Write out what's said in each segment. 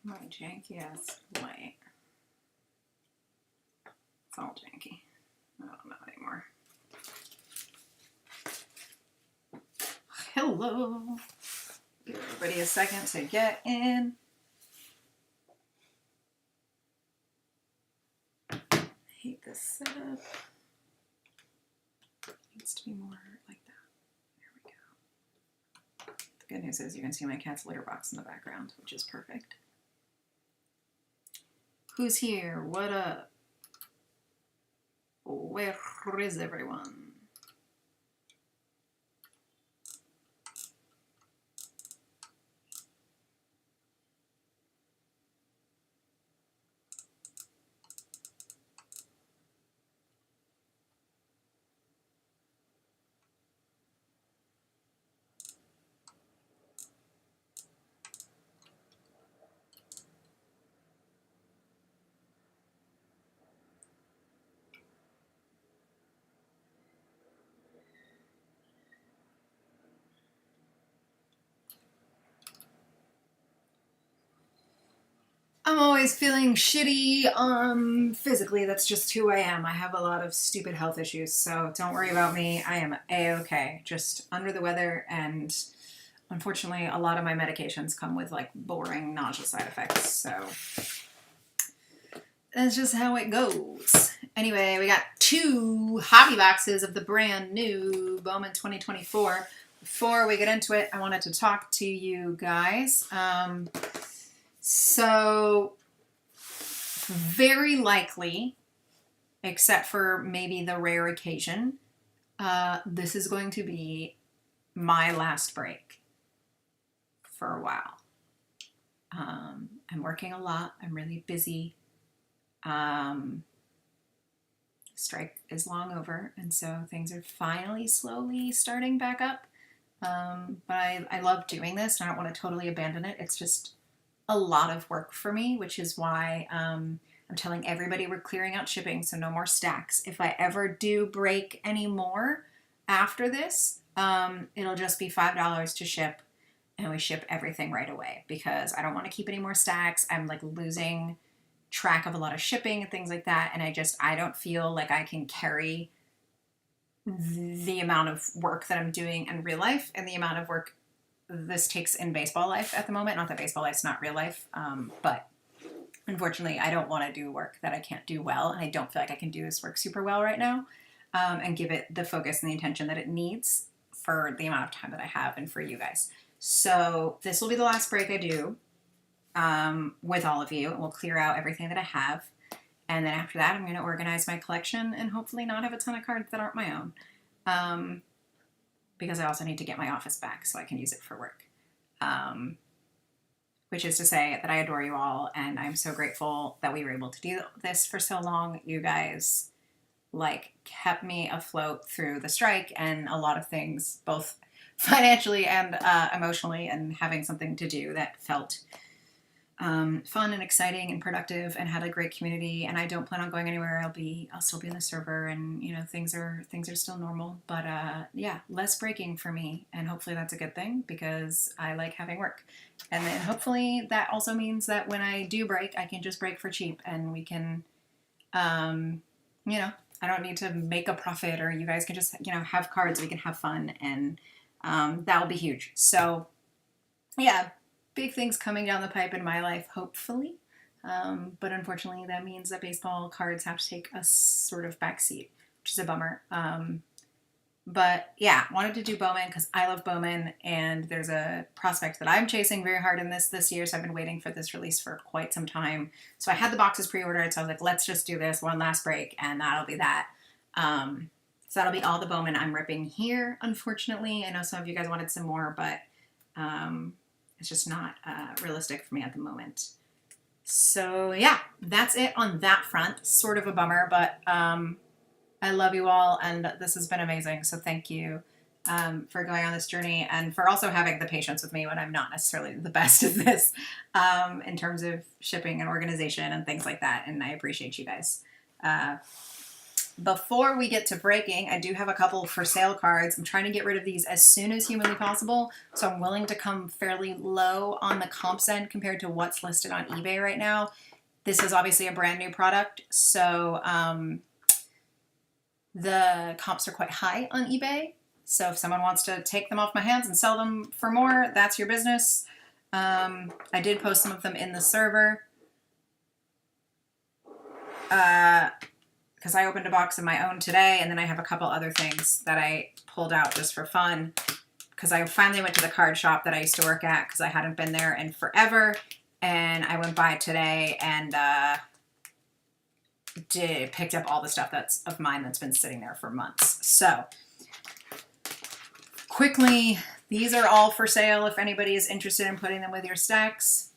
My janky ass light. It's all janky. I don't know anymore. Hello. Give everybody a second to get in. I hate this setup. It needs to be more like that. There we go. The good news is you can see my cat's litter box in the background, which is perfect. Who's here? What up? Where is everyone? I'm always feeling shitty physically. That's just who I am. I have a lot of stupid health issues, so don't worry about me. I am a-okay. Just under the weather, and unfortunately a lot of my medications come with like boring nausea side effects, so that's just how it goes. Anyway, we got 2 hobby boxes of the brand new Bowman 2024. Before we get into it, I wanted to talk to you guys. So very likely, except for maybe the rare occasion, this is going to be my last break for a while. I'm working a lot. I'm really busy. Strike is long over, and so things are finally slowly starting back up. But I love doing this, and I don't want to totally abandon it. It's just a lot of work for me, which is why I'm telling everybody we're clearing out shipping, so no more stacks. If I ever do break any more after this, it'll just be $5 to ship, and we ship everything right away because I don't want to keep any more stacks. I'm like losing track of a lot of shipping and things like that, and I don't feel like I can carry the amount of work that I'm doing in real life and the amount of work this takes in baseball life at the moment. Not that baseball life's not real life, but unfortunately I don't want to do work that I can't do well, and I don't feel like I can do this work super well right now, and give it the focus and the attention that it needs for the amount of time that I have and for you guys. So this will be the last break I do with all of you, and we'll clear out everything that I have, and then after that I'm going to organize my collection and hopefully not have a ton of cards that aren't my own. Because I also need to get my office back so I can use it for work. Which is to say that I adore you all, and I'm so grateful that we were able to do this for so long. You guys like kept me afloat through the strike and a lot of things, both financially and emotionally, and having something to do that felt fun and exciting and productive and had a great community, and I don't plan on going anywhere. I'll still be in the server, and things are still normal, but yeah, less breaking for me, and hopefully that's a good thing because I like having work. And then hopefully that also means that when I do break, I can just break for cheap, and we can I don't need to make a profit, or you guys can just have cards, we can have fun, and that'll be huge. So yeah, big things coming down the pipe in my life, hopefully. But unfortunately, that means that baseball cards have to take a sort of backseat, which is a bummer. But yeah, wanted to do Bowman because I love Bowman, and there's a prospect that I'm chasing very hard in this year, so I've been waiting for this release for quite some time. So I had the boxes pre-ordered, so I was like, let's just do this one last break, and that'll be that. So that'll be all the Bowman I'm ripping here, unfortunately. I know some of you guys wanted some more, but it's just not realistic for me at the moment. So yeah, that's it on that front. Sort of a bummer, but I love you all, and this has been amazing. So thank you for going on this journey, and for also having the patience with me when I'm not necessarily the best at this in terms of shipping and organization and things like that. And I appreciate you guys. Before we get to breaking, I do have a couple for sale cards. I'm trying to get rid of these as soon as humanly possible, so I'm willing to come fairly low on the comps end compared to what's listed on eBay right now. This is obviously a brand new product, so the comps are quite high on eBay. So if someone wants to take them off my hands and sell them for more, that's your business. I did post some of them in the server. Because I opened a box of my own today, and then I have a couple other things that I pulled out just for fun, because I finally went to the card shop that I used to work at because I hadn't been there in forever, and I went by today and picked up all the stuff that's of mine that's been sitting there for months. So quickly, these are all for sale if anybody is interested in putting them with your stacks.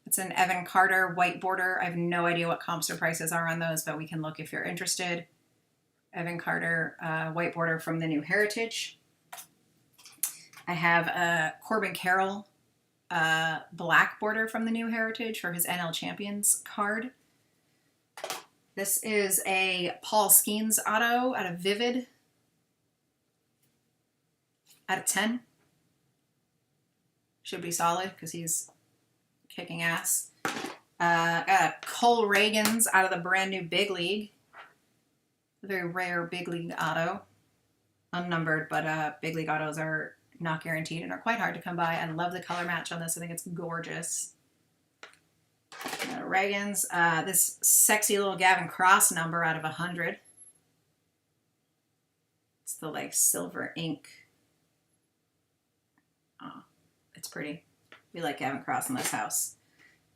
It's an Evan Carter white border. I have no idea what comps or prices are on those, but we can look if you're interested. Evan Carter white border from the New Heritage. I have a Corbin Carroll black border from the New Heritage for his NL Champions card. This is a Paul Skeens auto out of Vivid. Out of 10. Should be solid because he's kicking ass. Got a Cole Reagans out of the brand new Big League. A very rare Big League auto. Unnumbered, but Big League autos are not guaranteed and are quite hard to come by. I love the color match on this. I think it's gorgeous. Reagans. This sexy little Gavin Cross number out of 100. It's the like silver ink. Oh, it's pretty. We like Gavin Cross in this house.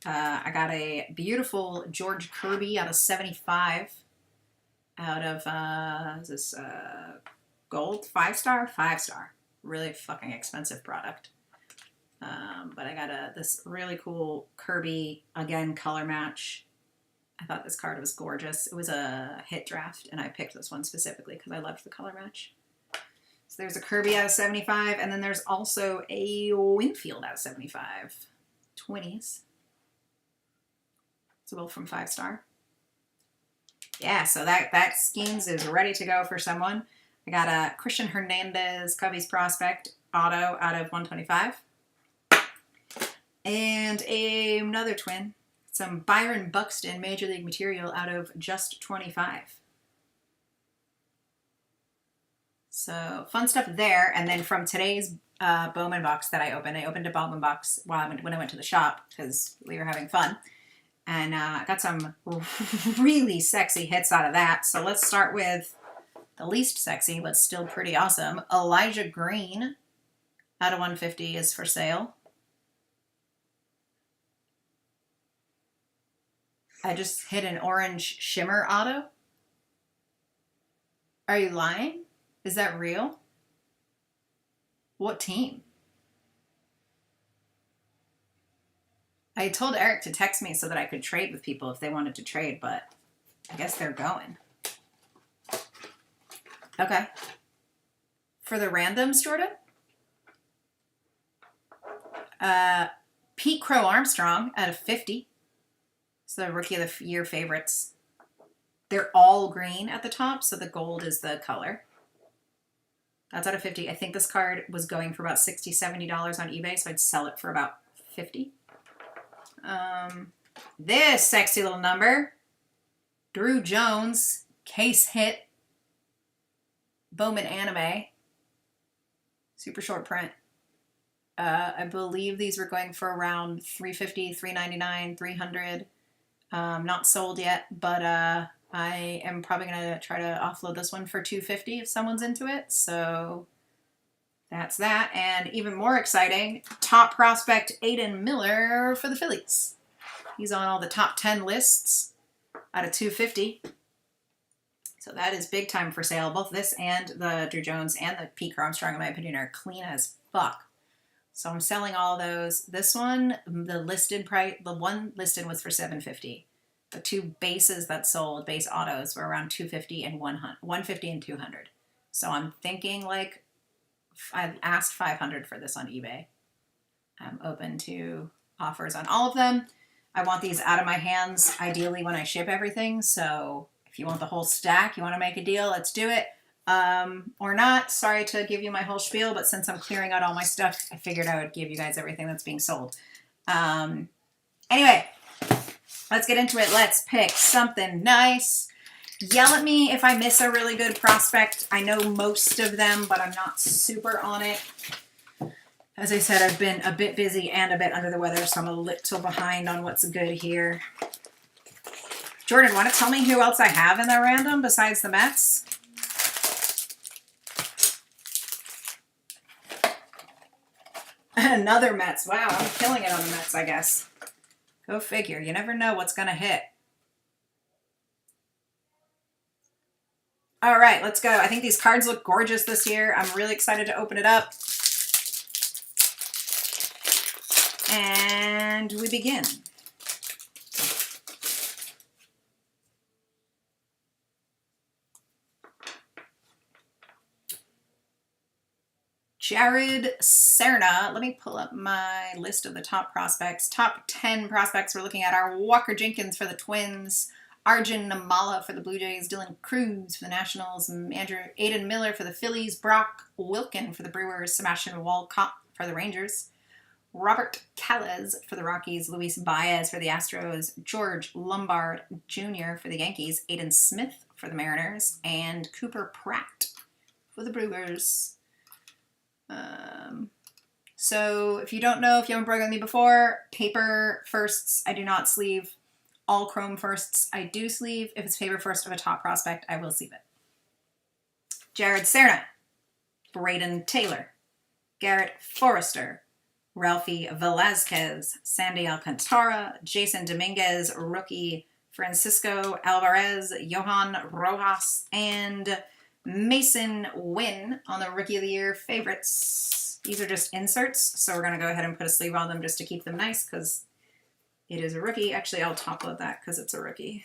I got a beautiful George Kirby out of 75. Out of, is this gold? 5-star? 5-star. Really fucking expensive product. But I got this really cool Kirby, again, color match. I thought this card was gorgeous. It was a hit draft, and I picked this one specifically because I loved the color match. So there's a Kirby out of 75, and then there's also a Winfield out of 75. 20s. So both from 5-star. Yeah, so that Skeens is ready to go for someone. I got a Christian Hernandez Cubbies Prospect auto out of 125. And another twin. Some Byron Buxton Major League material out of just 25. So fun stuff there. And then from today's Bowman box that I opened a Bowman box when I went to the shop because we were having fun. And I got some really sexy hits out of that. So let's start with the least sexy, but still pretty awesome. Elijah Green out of 150 is for sale. I just hit an orange shimmer auto. Are you lying? Is that real? What team? I told Eric to text me so that I could trade with people if they wanted to trade, but I guess they're going. Okay. For the randoms, Jordan? Pete Crow Armstrong out of 50. It's the Rookie of the Year favorites. They're all green at the top, so the gold is the color. That's out of 50. I think this card was going for about $60, $70 on eBay, so I'd sell it for about 50. This sexy little number, Drew Jones, case hit, Bowman anime, super short print. I believe these were going for around $350, $399, $300. Not sold yet, but I am probably going to try to offload this one for $250 if someone's into it. So that's that. And even more exciting, top prospect Aiden Miller for the Phillies. He's on all the top 10 lists out of $250. So that is big time for sale. Both this and the Drew Jones and the Pete Armstrong, in my opinion, are clean as fuck. So I'm selling all those. This one, the listed price, the one listed was for $750. The two bases that sold, base autos, were around $250 and $150 and $200. So I'm thinking like, I asked $500 for this on eBay. I'm open to offers on all of them. I want these out of my hands, ideally when I ship everything. So if you want the whole stack, you want to make a deal, let's do it. Or not. Sorry to give you my whole spiel, but since I'm clearing out all my stuff, I figured I would give you guys everything that's being sold. Anyway, let's get into it. Let's pick something nice. Yell at me if I miss a really good prospect. I know most of them, but I'm not super on it. As I said, I've been a bit busy and a bit under the weather, so I'm a little behind on what's good here. Jordan, want to tell me who else I have in that random besides the Mets? Another Mets. Wow, I'm killing it on the Mets, I guess. Go figure. You never know what's going to hit. All right, let's go. I think these cards look gorgeous this year. I'm really excited to open it up. And we begin. Jared Serna. Let me pull up my list of the top prospects. Top 10 prospects we're looking at are Walker Jenkins for the Twins, Arjun Namala for the Blue Jays, Dylan Cruz for the Nationals, Aiden Miller for the Phillies, Brock Wilken for the Brewers, Sebastian Walcott for the Rangers, Robert Calles for the Rockies, Luis Baez for the Astros, George Lombard Jr. for the Yankees, Aiden Smith for the Mariners, and Cooper Pratt for the Brewers. So if you don't know, if you haven't broken with me before, paper firsts, I do not sleeve. All chrome firsts, I do sleeve. If it's paper first of a top prospect, I will sleeve it. Jared Serna, Braden Taylor, Garrett Forrester, Ralphie Velazquez, Sandy Alcantara, Jason Dominguez, rookie Francisco Alvarez, Johan Rojas, and Mason Wynn on the Rookie of the Year favorites. These are just inserts, so we're going to go ahead and put a sleeve on them just to keep them nice because it is a rookie. Actually, I'll top load that because it's a rookie.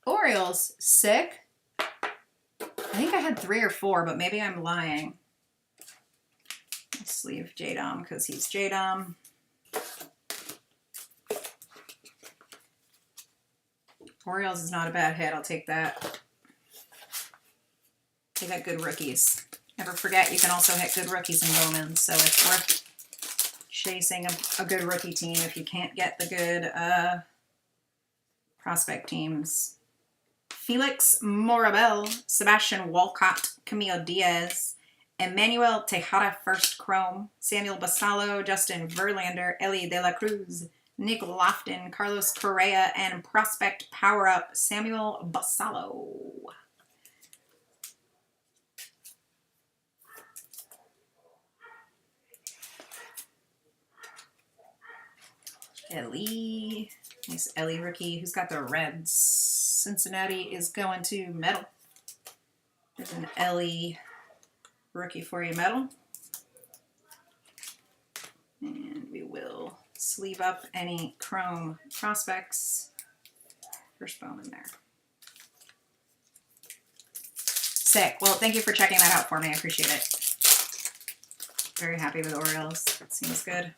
Orioles, sick. I think I had 3 or 4, but maybe I'm lying. I'll sleeve J-Dom because he's J-Dom. Orioles is not a bad hit. I'll take that. They got good rookies. Never forget, you can also hit good rookies in Bowman, so it's worth chasing a good rookie team if you can't get the good prospect teams. Felix Morabel, Sebastian Walcott, Camilo Diaz, Emmanuel Tejada first chrome, Samuel Basallo, Justin Verlander, Ellie De La Cruz, Nick Lofton, Carlos Correa, and prospect power-up Samuel Basallo. Ellie, nice Ellie rookie who's got the Reds. Cincinnati is going to metal. There's an Ellie rookie for you, metal. And we will sleeve up any chrome prospects. First Bowman there. Sick. Well, thank you for checking that out for me. I appreciate it. Very happy with Orioles. That seems good.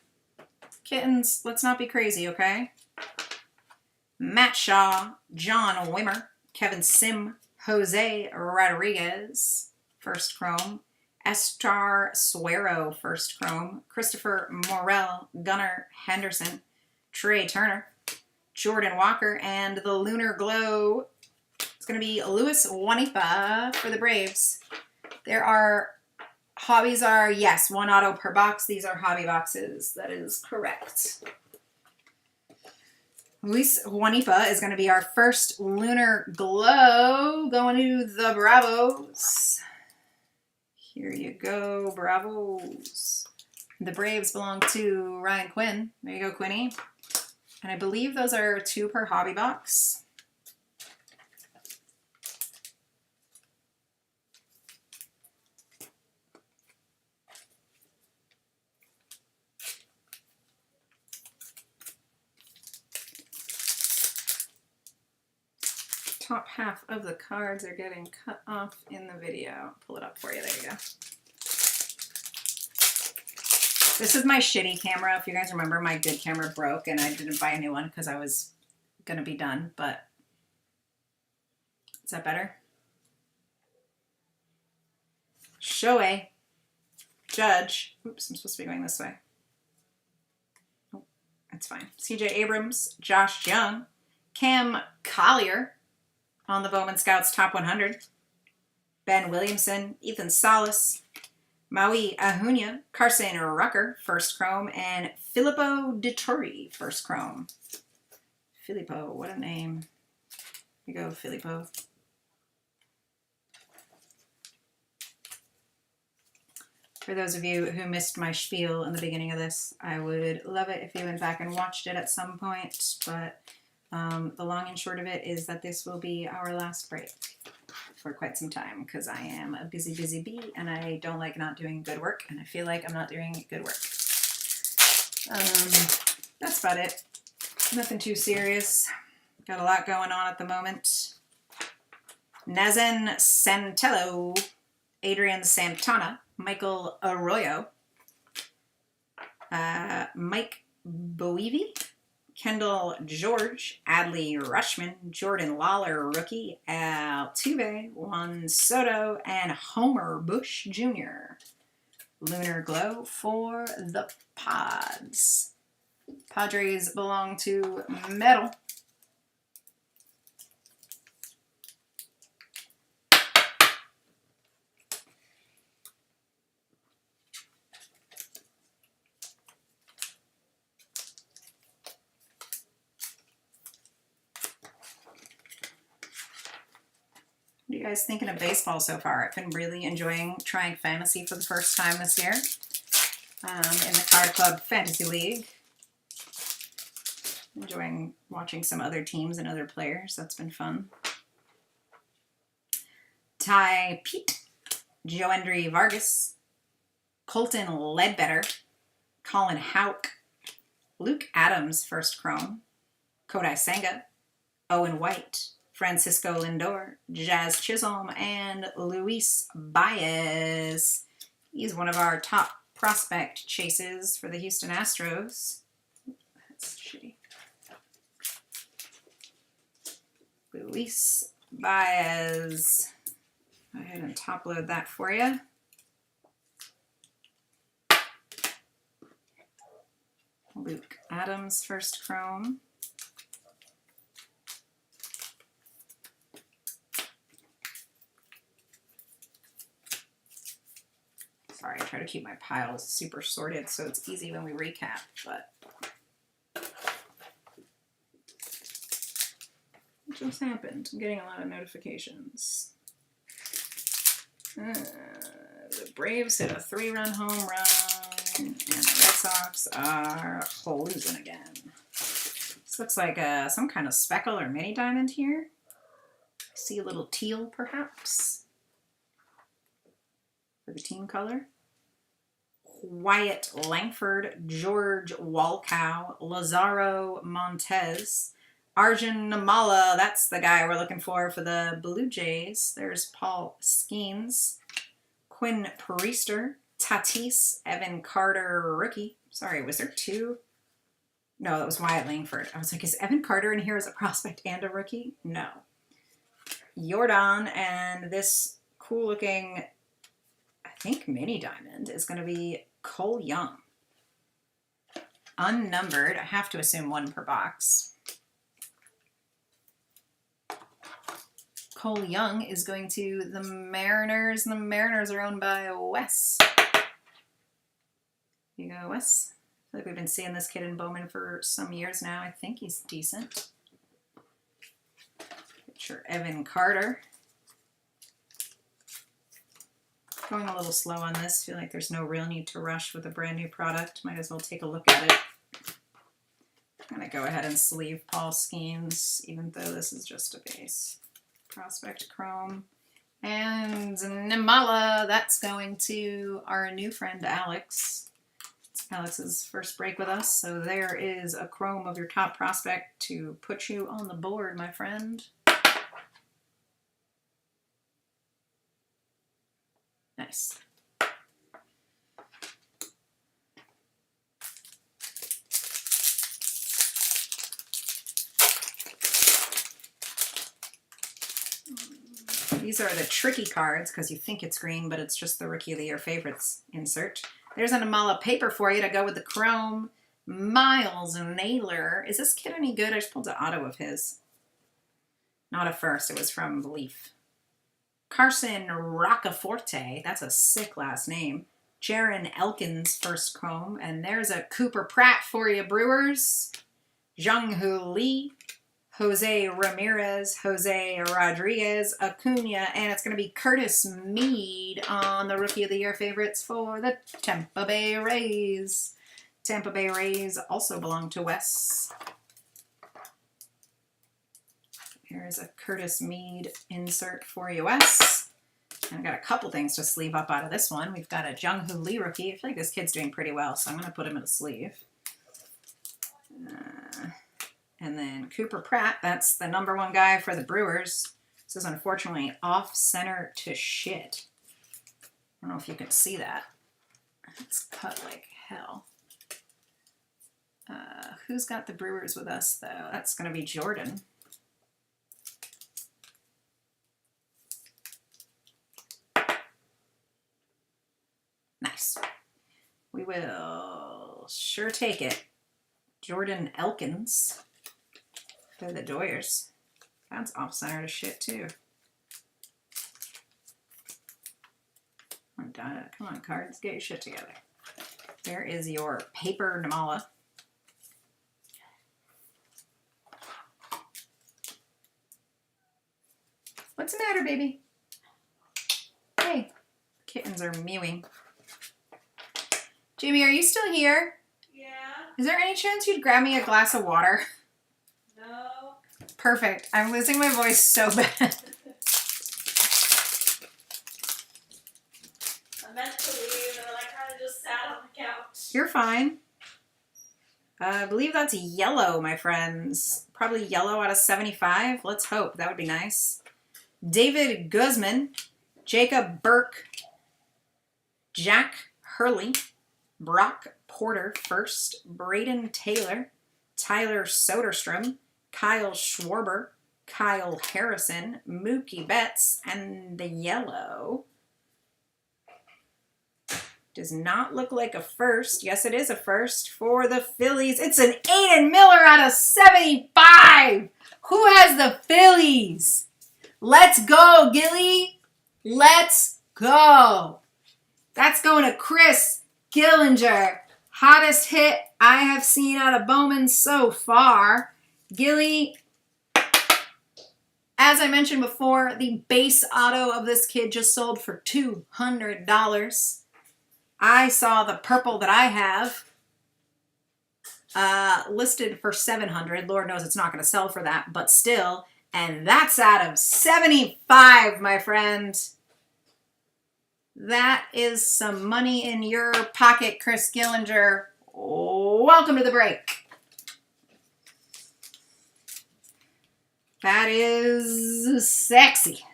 Kittens, let's not be crazy, okay? Matt Shaw, John Wimmer, Kevin Sim, Jose Rodriguez, first chrome. Estar Suero, first chrome. Christopher Morel, Gunnar Henderson, Trey Turner, Jordan Walker, and the Lunar Glow. It's going to be Luis Juanipa for the Braves. There are, hobbies are, yes, 1 auto per box. These are hobby boxes. That is correct. Luis Juanipa is going to be our first Lunar Glow going to the Bravos. Here you go, Bravos. The Braves belong to Ryan Quinn. There you go, Quinny. And I believe those are 2 per hobby box. Top half of the cards are getting cut off in the video. I'll pull it up for you. There you go. This is my shitty camera. If you guys remember, my good camera broke and I didn't buy a new one because I was going to be done. But is that better? Shohei, Judge. Oops, I'm supposed to be going this way. Oh, that's fine. CJ Abrams, Josh Young, Cam Collier on the Bowman Scouts Top 100. Ben Williamson, Ethan Salas, Maui Ahunya, Carson Rucker, first chrome, and Filippo Dittori, first chrome. Filippo, what a name. Here you go, Filippo. For those of you who missed my spiel in the beginning of this, I would love it if you went back and watched it at some point, but the long and short of it is that this will be our last break for quite some time because I am a busy, busy bee and I don't like not doing good work and I feel like I'm not doing good work. That's about it. Nothing too serious. Got a lot going on at the moment. Nazen Santello, Adrian Santana, Michael Arroyo, Mike Boevi, Kendall George, Adley Rushman, Jordan Lawler, rookie, Altuve, Juan Soto, and Homer Bush Jr. Lunar Glow for the Pods. Padres belong to Metal. What are you guys thinking of baseball so far? I've been really enjoying trying fantasy for the first time this year in the Card Club Fantasy League. Enjoying watching some other teams and other players. That's been fun. Ty Pete, Joendry Vargas, Colton Ledbetter, Colin Houck, Luke Adams, first chrome, Kodai Senga, Owen White, Francisco Lindor, Jazz Chisholm, and Luis Baez. He's one of our top prospect chases for the Houston Astros. That's shitty. Luis Baez. Go ahead and top load that for you. Luke Adams, first chrome. Sorry, I try to keep my piles super sorted so it's easy when we recap, but what just happened? I'm getting a lot of notifications. The Braves hit a 3-run home run, and the Red Sox are losing again. This looks like some kind of speckle or mini diamond here. See a little teal, perhaps, for the team color. Wyatt Langford, George Walcow, Lazaro Montez, Arjun Namala, that's the guy we're looking for the Blue Jays. There's Paul Skeens, Quinn Priester, Tatis, Evan Carter, rookie. Sorry, was there two? No, that was Wyatt Langford. I was like, is Evan Carter in here as a prospect and a rookie? No. Jordan, and this cool looking, I think, mini diamond is going to be Cole Young. Unnumbered. I have to assume one per box. Cole Young is going to the Mariners, and the Mariners are owned by Wes. Here you go, Wes. I feel like we've been seeing this kid in Bowman for some years now. I think he's decent. Picture Evan Carter. Going a little slow on this. Feel like there's no real need to rush with a brand new product. Might as well take a look at it. I'm going to go ahead and sleeve Paul Skeens, even though this is just a base. Prospect Chrome. And Nimala, that's going to our new friend Alex. It's Alex's first break with us, so there is a Chrome of your top prospect to put you on the board, my friend. Nice. These are the tricky cards because you think it's green, but it's just the Rookie of the Year favorites insert. There's an Amala paper for you to go with the Chrome. Miles Naylor. Is this kid any good? I just pulled an auto of his. Not a first. It was from Leaf. Carson Roccaforte. That's a sick last name. Jaron Elkins first Chrome. And there's a Cooper Pratt for you, Brewers. Jung-Hoo Lee. Jose Ramirez, Jose Rodriguez, Acuna, and it's going to be Curtis Mead on the Rookie of the Year favorites for the Tampa Bay Rays. Tampa Bay Rays also belong to Wes. Here's a Curtis Mead insert for you, Wes. And I've got a couple things to sleeve up out of this one. We've got a Jung-Hoo Lee rookie. I feel like this kid's doing pretty well, so I'm going to put him in a sleeve. And then Cooper Pratt, that's the #1 guy for the Brewers. This is unfortunately off center to shit. I don't know if you can see that. It's cut like hell. Who's got the Brewers with us, though? That's going to be Jordan. Nice. We will sure take it. Jordan Elkins. They're the Doyers. That's off-center to shit, too. Come on, cards. Get your shit together. There is your paper Nimala. What's the matter, baby? Hey. Kittens are mewing. Jamie, are you still here? Yeah. Is there any chance you'd grab me a glass of water? No. Perfect. I'm losing my voice so bad. I meant to leave, and I kind of just sat on the couch. You're fine. I believe that's yellow, my friends. Probably yellow out of 75. Let's hope. That would be nice. David Guzman, Jacob Burke, Jack Hurley, Brock Porter first, Braden Taylor, Tyler Soderstrom, Kyle Schwarber, Kyle Harrison, Mookie Betts, and the yellow does not look like a first. Yes, it is a first for the Phillies. It's an Aiden Miller out of 75. Who has the Phillies? Let's go, Gilly. Let's go. That's going to Chris Gillinger. Hottest hit I have seen out of Bowman so far. Gilly, as I mentioned before, the base auto of this kid just sold for $200. I saw the purple that I have listed for $700. Lord knows it's not going to sell for that, but still. And that's out of 75, my friend. That is some money in your pocket, Chris Gillinger. Welcome to the break. That is sexy.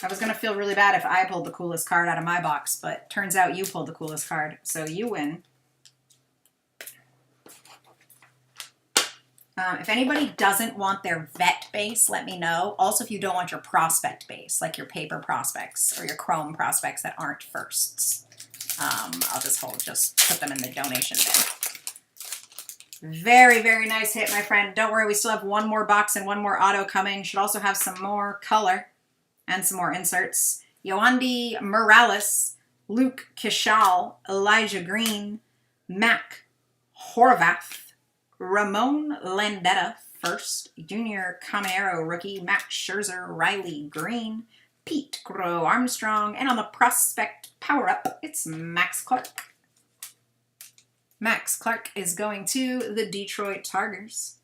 I was going to feel really bad if I pulled the coolest card out of my box, but turns out you pulled the coolest card, so you win. If anybody doesn't want their vet base, let me know. Also, if you don't want your prospect base, like your paper prospects or your chrome prospects that aren't firsts, I'll just put them in the donation bin. Very, very nice hit, my friend. Don't worry, we still have one more box and one more auto coming. Should also have some more color and some more inserts. Yoandi Morales, Luke Kishal, Elijah Green, Mac Horvath, Ramon Landetta, first, Junior Caminero rookie, Max Scherzer, Riley Green, Pete Crow Armstrong, and on the prospect power-up, it's Max Clark. Max Clark is going to the Detroit Tigers,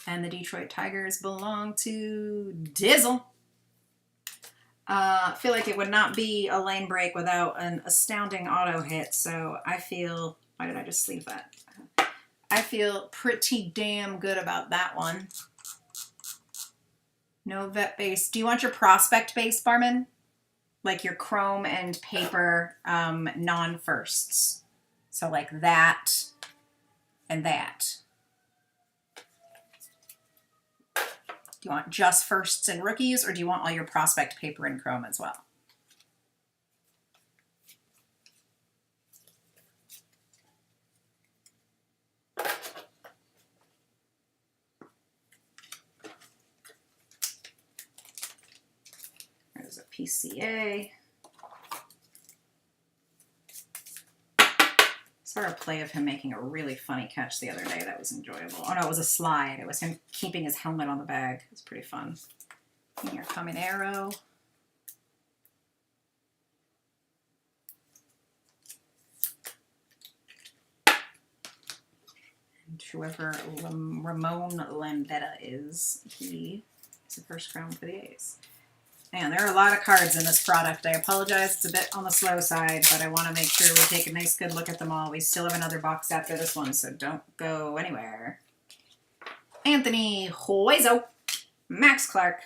and the Detroit Tigers belong to Dizzle. I feel like it would not be a Layne break without an astounding auto hit, so I feel, why did I just sleeve that? I feel pretty damn good about that one. No vet base. Do you want your prospect base, Barman? Like your chrome and paper non-firsts. So like that and that. Do you want just firsts and rookies, or do you want all your prospect paper and chrome as well? There's a PCA. Saw a play of him making a really funny catch the other day. That was enjoyable. Oh no, it was a slide. It was him keeping his helmet on the bag. It was pretty fun. Junior Caminero. And whoever Ramon Landetta is, he is the first crown for the A's. Man, there are a lot of cards in this product. I apologize, it's a bit on the slow side, but I want to make sure we take a nice good look at them all. We still have another box after this one, so don't go anywhere. Anthony Huezo, Max Clark,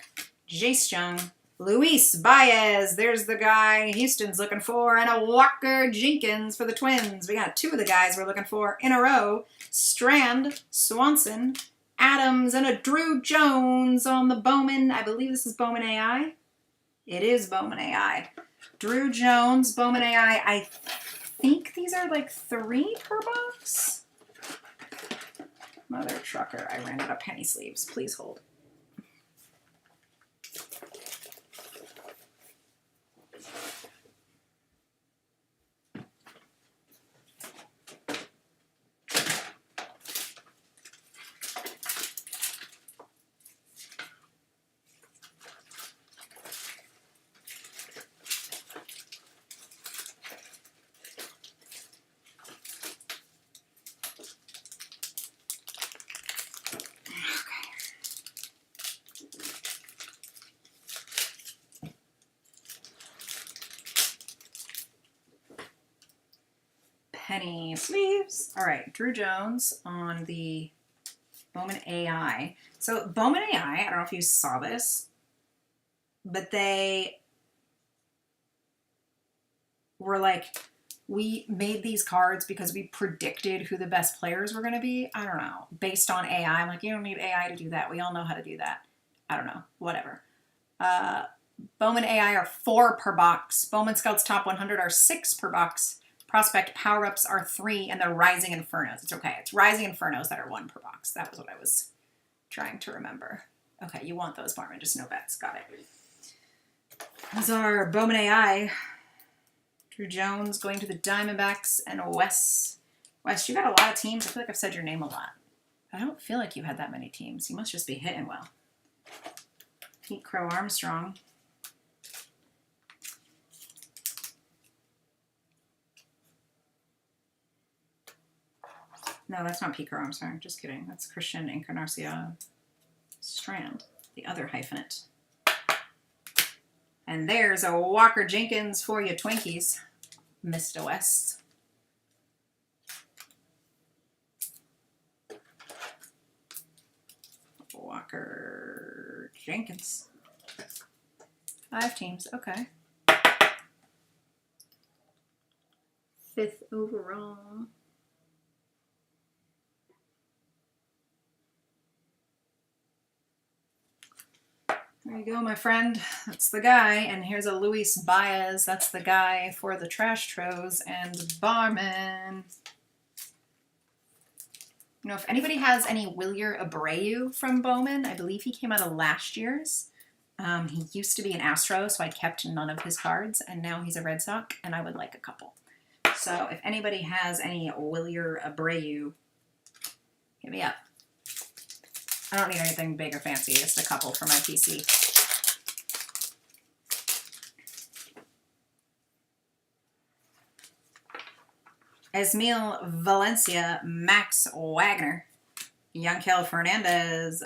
Jace Jung, Luis Baez, there's the guy Houston's looking for, and a Walker Jenkins for the Twins. We got two of the guys we're looking for in a row. Strand, Swanson, Adams, and a Drew Jones on the Bowman. I believe this is Bowman AI. It is Bowman AI. Drew Jones, Bowman AI. I think these are like 3 per box. Mother trucker, I ran out of penny sleeves. Please hold. Penny sleeves. All right, Drew Jones on the Bowman AI. So Bowman AI, I don't know if you saw this, but they were like, we made these cards because we predicted who the best players were going to be. I don't know. Based on AI. I'm like, you don't need AI to do that. We all know how to do that. I don't know. Whatever. Bowman AI are 4 per box. Bowman Scouts Top 100 are 6 per box. Prospect Power-Ups are 3, and they're Rising Infernos. It's okay. It's Rising Infernos that are 1 per box. That was what I was trying to remember. Okay, you want those, Barman. Just no bets. Got it. Those are Bowman AI. Drew Jones going to the Diamondbacks, and Wes. Wes, you got a lot of teams. I feel like I've said your name a lot. I don't feel like you had that many teams. You must just be hitting well. Pete Crow Armstrong. No, that's not Pete Crow Armstrong. Just kidding. That's Christian Encarnacion Strand, the other hyphenate. And there's a Walker Jenkins for you Twinkies, Mr. West. Walker Jenkins. 5 teams, okay. 5th overall. There you go, my friend. That's the guy. And here's a Luis Baez. That's the guy for the Trash Tros and Bowman. You know, if anybody has any Wilyer Abreu from Bowman, I believe he came out of last year's. He used to be an Astro, so I kept none of his cards, and now he's a Red Sox, and I would like a couple. So if anybody has any Wilyer Abreu, hit me up. I don't need anything big or fancy, just a couple for my PC. Esmil Valencia, Max Wagner, Yankel Fernandez,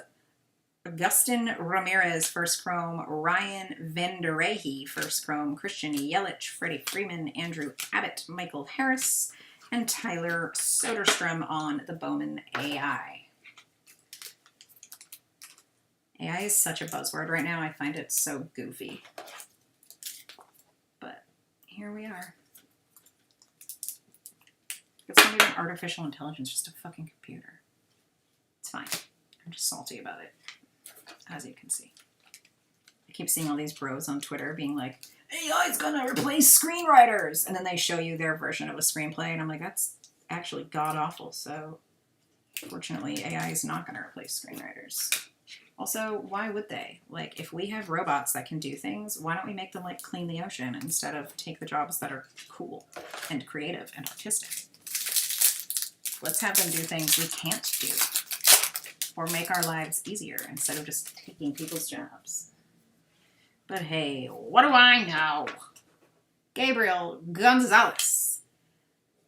Augustin Ramirez, first chrome, Ryan Vanderehe, first chrome, Christian Yelich, Freddie Freeman, Andrew Abbott, Michael Harris, and Tyler Soderstrom on the Bowman AI. AI is such a buzzword right now. I find it so goofy. But here we are. It's not even artificial intelligence, just a fucking computer. It's fine. I'm just salty about it, as you can see. I keep seeing all these bros on Twitter being like, AI's gonna replace screenwriters! And then they show you their version of a screenplay, and I'm like, that's actually god-awful. So, fortunately, AI is not gonna replace screenwriters. Also, why would they? Like, if we have robots that can do things, why don't we make them, like, clean the ocean instead of take the jobs that are cool and creative and artistic? Let's have them do things we can't do. Or make our lives easier instead of just taking people's jobs. But hey, what do I know? Gabriel Gonzalez,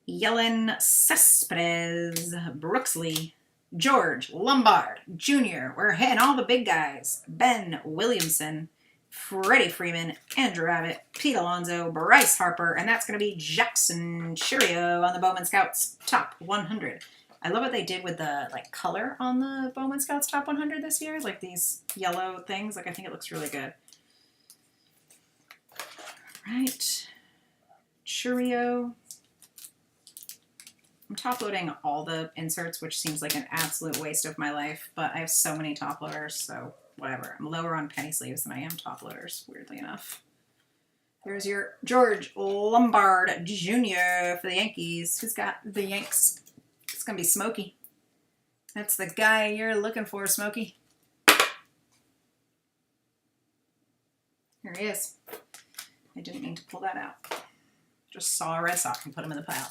Yellen Cespedes, Brooksley, George Lombard Jr., we're hitting all the big guys. Ben Williamson, Freddie Freeman, Andrew Abbott, Pete Alonso, Bryce Harper, and that's going to be Jackson Churio on the Bowman Scouts Top 100. I love what they did with the like color on the Bowman Scouts Top 100 this year, like these yellow things. Like I think it looks really good. Right, Churio. I'm top loading all the inserts, which seems like an absolute waste of my life, but I have so many top loaders, so whatever. I'm lower on penny sleeves than I am top loaders, weirdly enough. There's your George Lombard Jr. for the Yankees. Who's got the Yanks? It's going to be Smokey. That's the guy you're looking for, Smokey. Here he is. I didn't mean to pull that out. Just saw a Red Sox and put him in the pile.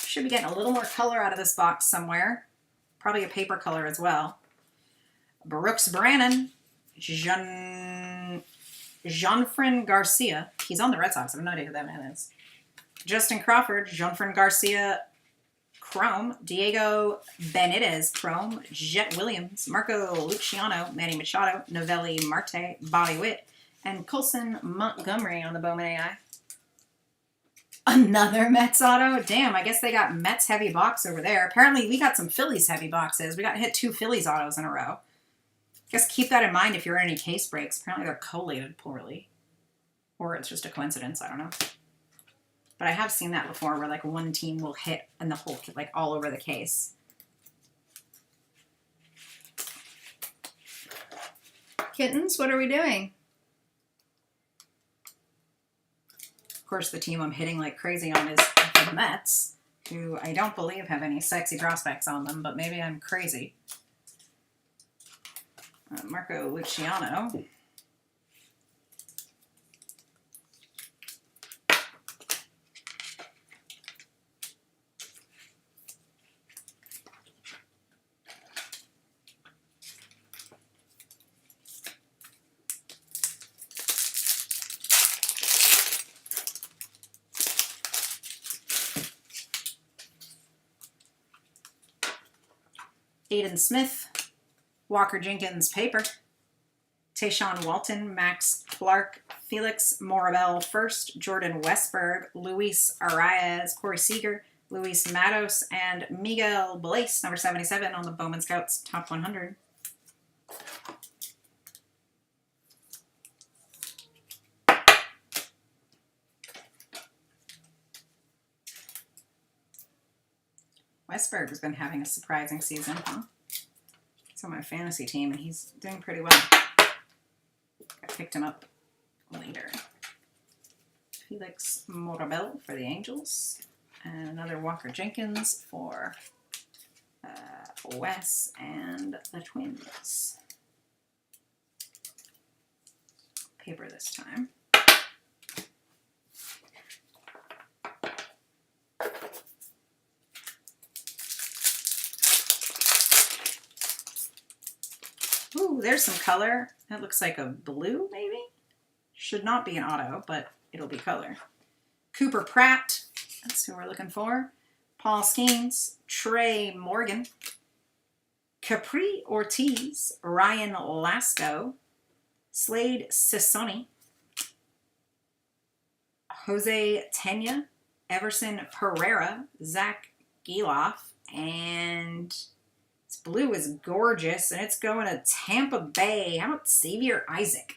Should be getting a little more color out of this box somewhere. Probably a paper color as well. Brooks Brannon. Jeanfrin Garcia. He's on the Red Sox. I have no idea who that man is. Justin Crawford. Jeanfrin Garcia Chrome. Diego Benitez Chrome. Jet Williams. Marco Luciano. Manny Machado. Novelli Marte. Bobby Witt. And Colson Montgomery on the Bowman AI. Another Mets auto? Damn, I guess they got Mets heavy box over there. Apparently we got some Phillies heavy boxes. We got hit 2 Phillies autos in a row. Guess keep that in mind if you're in any case breaks. Apparently they're collated poorly. Or it's just a coincidence, I don't know. But I have seen that before where like one team will hit and the whole, like all over the case. Kittens, what are we doing? Of course, the team I'm hitting like crazy on is the Mets, who I don't believe have any sexy prospects on them, but maybe I'm crazy. Marco Luciano. Aiden Smith, Walker Jenkins paper, Tayshaun Walton, Max Clark, Felix Morabel first, Jordan Westberg, Luis Arias, Corey Seager, Luis Matos, and Miguel Blaze, number 77 on the Bowman Scouts Top 100. Westberg has been having a surprising season, huh? He's on my fantasy team, and he's doing pretty well. I picked him up later. Felix Morabel for the Angels. And another Walker Jenkins for Wes and the Twins. Paper this time. Ooh, there's some color. That looks like a blue, maybe? Should not be an auto, but it'll be color. Cooper Pratt, that's who we're looking for. Paul Skeens, Trey Morgan, Capri Ortiz, Ryan Lasco, Slade Ciconi, Jose Tena, Everson Pereira, Zach Geloff, and this blue is gorgeous, and it's going to Tampa Bay. How about Xavier Isaac?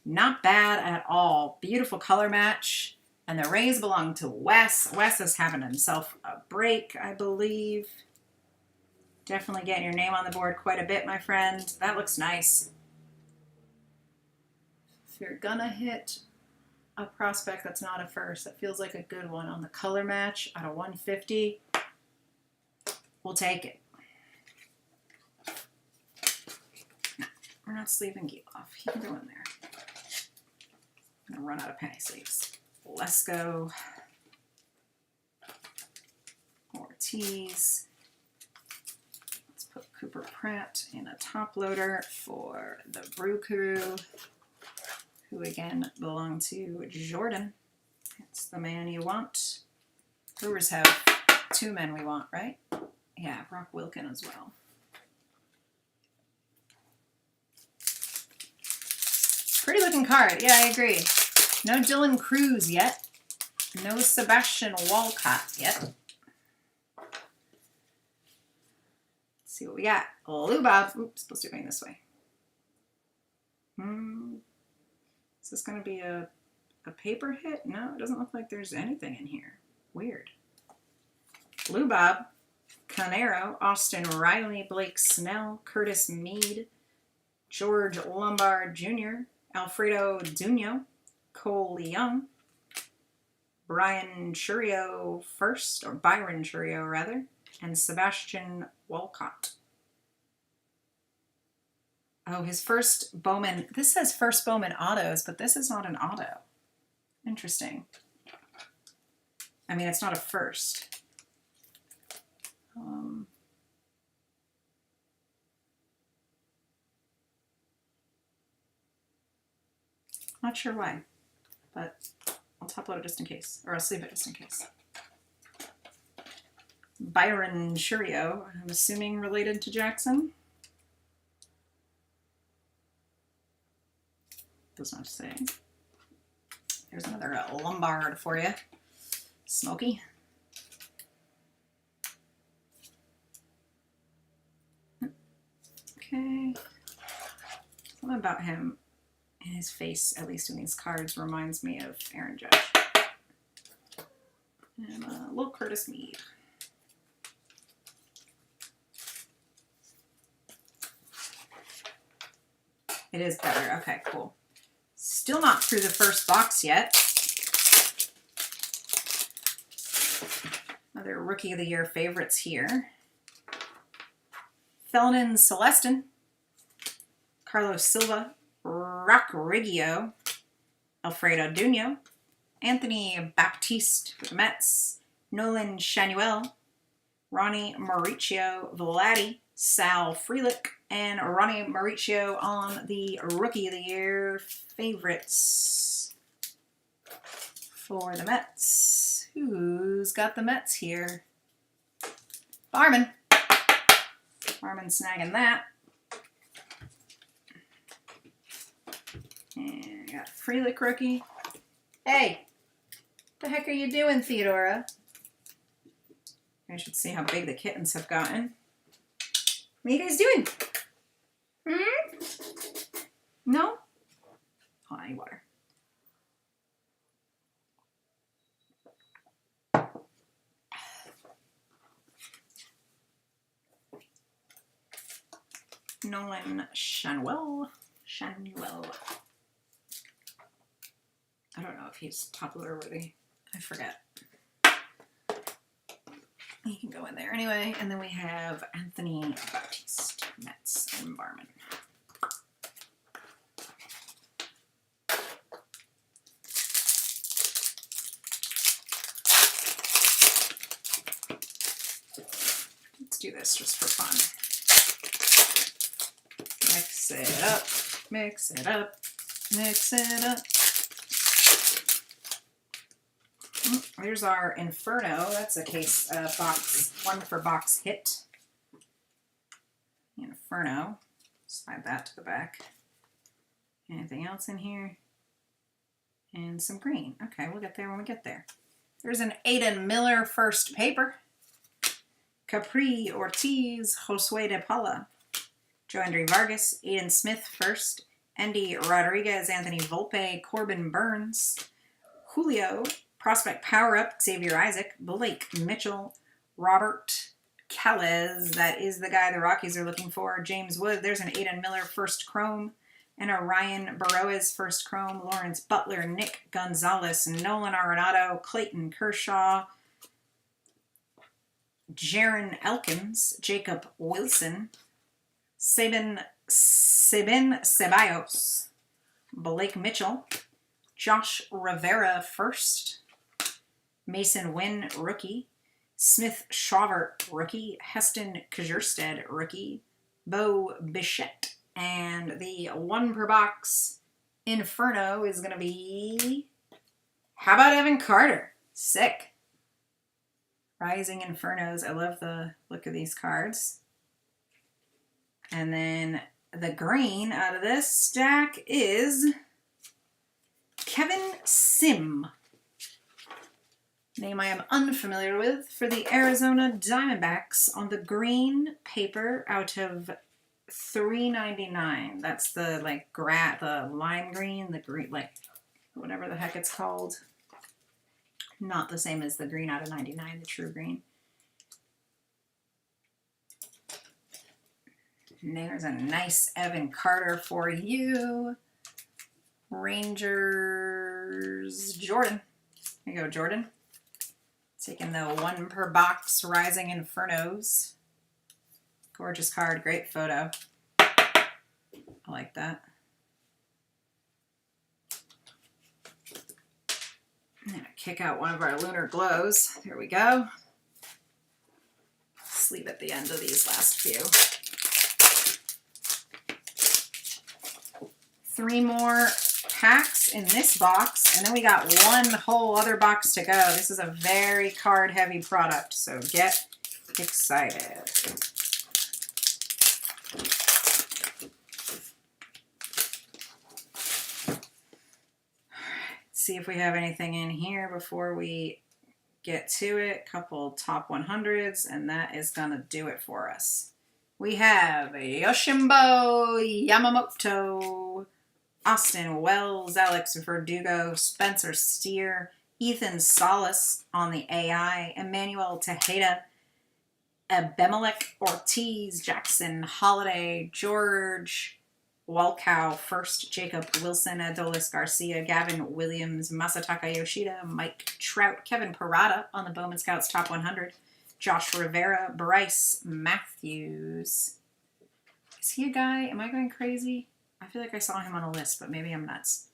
Not bad at all. Beautiful color match. And the Rays belong to Wes. Wes is having himself a break, I believe. Definitely getting your name on the board quite a bit, my friend. That looks nice. If you're gonna hit a prospect that's not a first, that feels like a good one on the color match out of 150, we'll take it. No, we're not sleeving Geloff. He can go in there. I'm gonna run out of penny sleeves. Lesko, Ortiz. Let's put Cooper Pratt in a top loader for the Brew Crew, who again belong to Jordan. That's the man you want. Brewers have two men we want, right? Yeah, Brock Wilkin as well. Pretty looking card. Yeah, I agree. No Dylan Cruz yet. No Sebastian Walcott yet. Let's see what we got. Lou Bob. Oops, supposed to be going this way. Is this going to be a paper hit? No, it doesn't look like there's anything in here. Weird. Lou Bob, Canero, Austin Riley, Blake Snell, Curtis Mead, George Lombard Jr., Alfredo Duno, Cole Young, Byron Churio, and Sebastian Walcott. Oh, his first Bowman. This says first Bowman autos, but this is not an auto. Interesting. I mean, it's not a first. Not sure why, but I'll top load it just in case, or I'll sleeve it just in case. Byron Churio, I'm assuming related to Jackson. Does not say. There's another Lombard for you. Smokey. Okay. Something about him and his face, at least in these cards, reminds me of Aaron Judge. And a little Curtis Mead. It is better. Okay, cool. Still not through the first box yet. Other Rookie of the Year favorites here. Felnin Celestin, Carlos Silva, Rock Riggio, Alfredo Duno, Anthony Baptiste for the Mets, Nolan Shanuel, Ronnie Mauricio Velati, Sal Frelick, and Ronnie Mauricio on the Rookie of the Year favorites for the Mets. Who's got the Mets here? Barman. Barman snagging that. And I got Frelick rookie. Hey, what the heck are you doing, Theodora? I should see how big the kittens have gotten. What are you guys doing? No? Hold on, I need water. Nolan Schanuel. I don't know if he's top loader worthy. I forget. He can go in there anyway. And then we have Anthony Baptiste, Mets, and Barman. Let's do this just for fun. Mix it up, mix it up, mix it up. Here's our Inferno. That's a case box, one for box hit. Inferno. Slide that to the back. Anything else in here? And some green. Okay, we'll get there when we get there. There's an Aiden Miller first paper. Capri Ortiz, Josue de Paula. Joandre Vargas, Aiden Smith first. Andy Rodriguez, Anthony Volpe, Corbin Burns. Julio, Prospect Power Up, Xavier Isaac, Blake Mitchell, Robert Calles, that is the guy the Rockies are looking for. James Wood, there's an Aiden Miller first chrome, and a Ryan Baroez first chrome. Lawrence Butler, Nick Gonzalez, Nolan Arenado, Clayton Kershaw, Jaron Elkins, Jacob Wilson, Sabin Ceballos, Blake Mitchell, Josh Rivera first, Mason Wynn rookie, Smith Shawver rookie, Heston Kjerstad rookie, Bo Bichette, and the one per box Inferno is going to be, how about Evan Carter? Sick. Rising Infernos. I love the look of these cards. And then the green out of this stack is Kevin Sim. Name I am unfamiliar with, for the Arizona Diamondbacks on the green paper out of $3.99. That's the the lime green, the green, whatever the heck it's called. Not the same as the green out of 99, the true green. And there's a nice Evan Carter for you. Rangers, Jordan. Here you go, Jordan. Taking the one per box Rising Infernos. Gorgeous card, great photo. I like that. I'm going to kick out one of our Lunar Glows. There we go. Sleeve at the end of these last few. 3 more packs in this box, and then we got one whole other box to go. This is a very card heavy product, so get excited. See if we have anything in here before we get to it. Couple top 100s, and that is gonna do it for us. We have Yoshimbo Yamamoto, Austin Wells, Alex Verdugo, Spencer Steer, Ethan Salas on the AI, Emmanuel Tejeda, Abimelech Ortiz, Jackson Holiday, George Walkow first, Jacob Wilson, Adolis Garcia, Gavin Williams, Masataka Yoshida, Mike Trout, Kevin Parada on the Bowman Scouts Top 100, Josh Rivera, Bryce Matthews. Is he a guy? Am I going crazy? I feel like I saw him on a list, but maybe I'm nuts.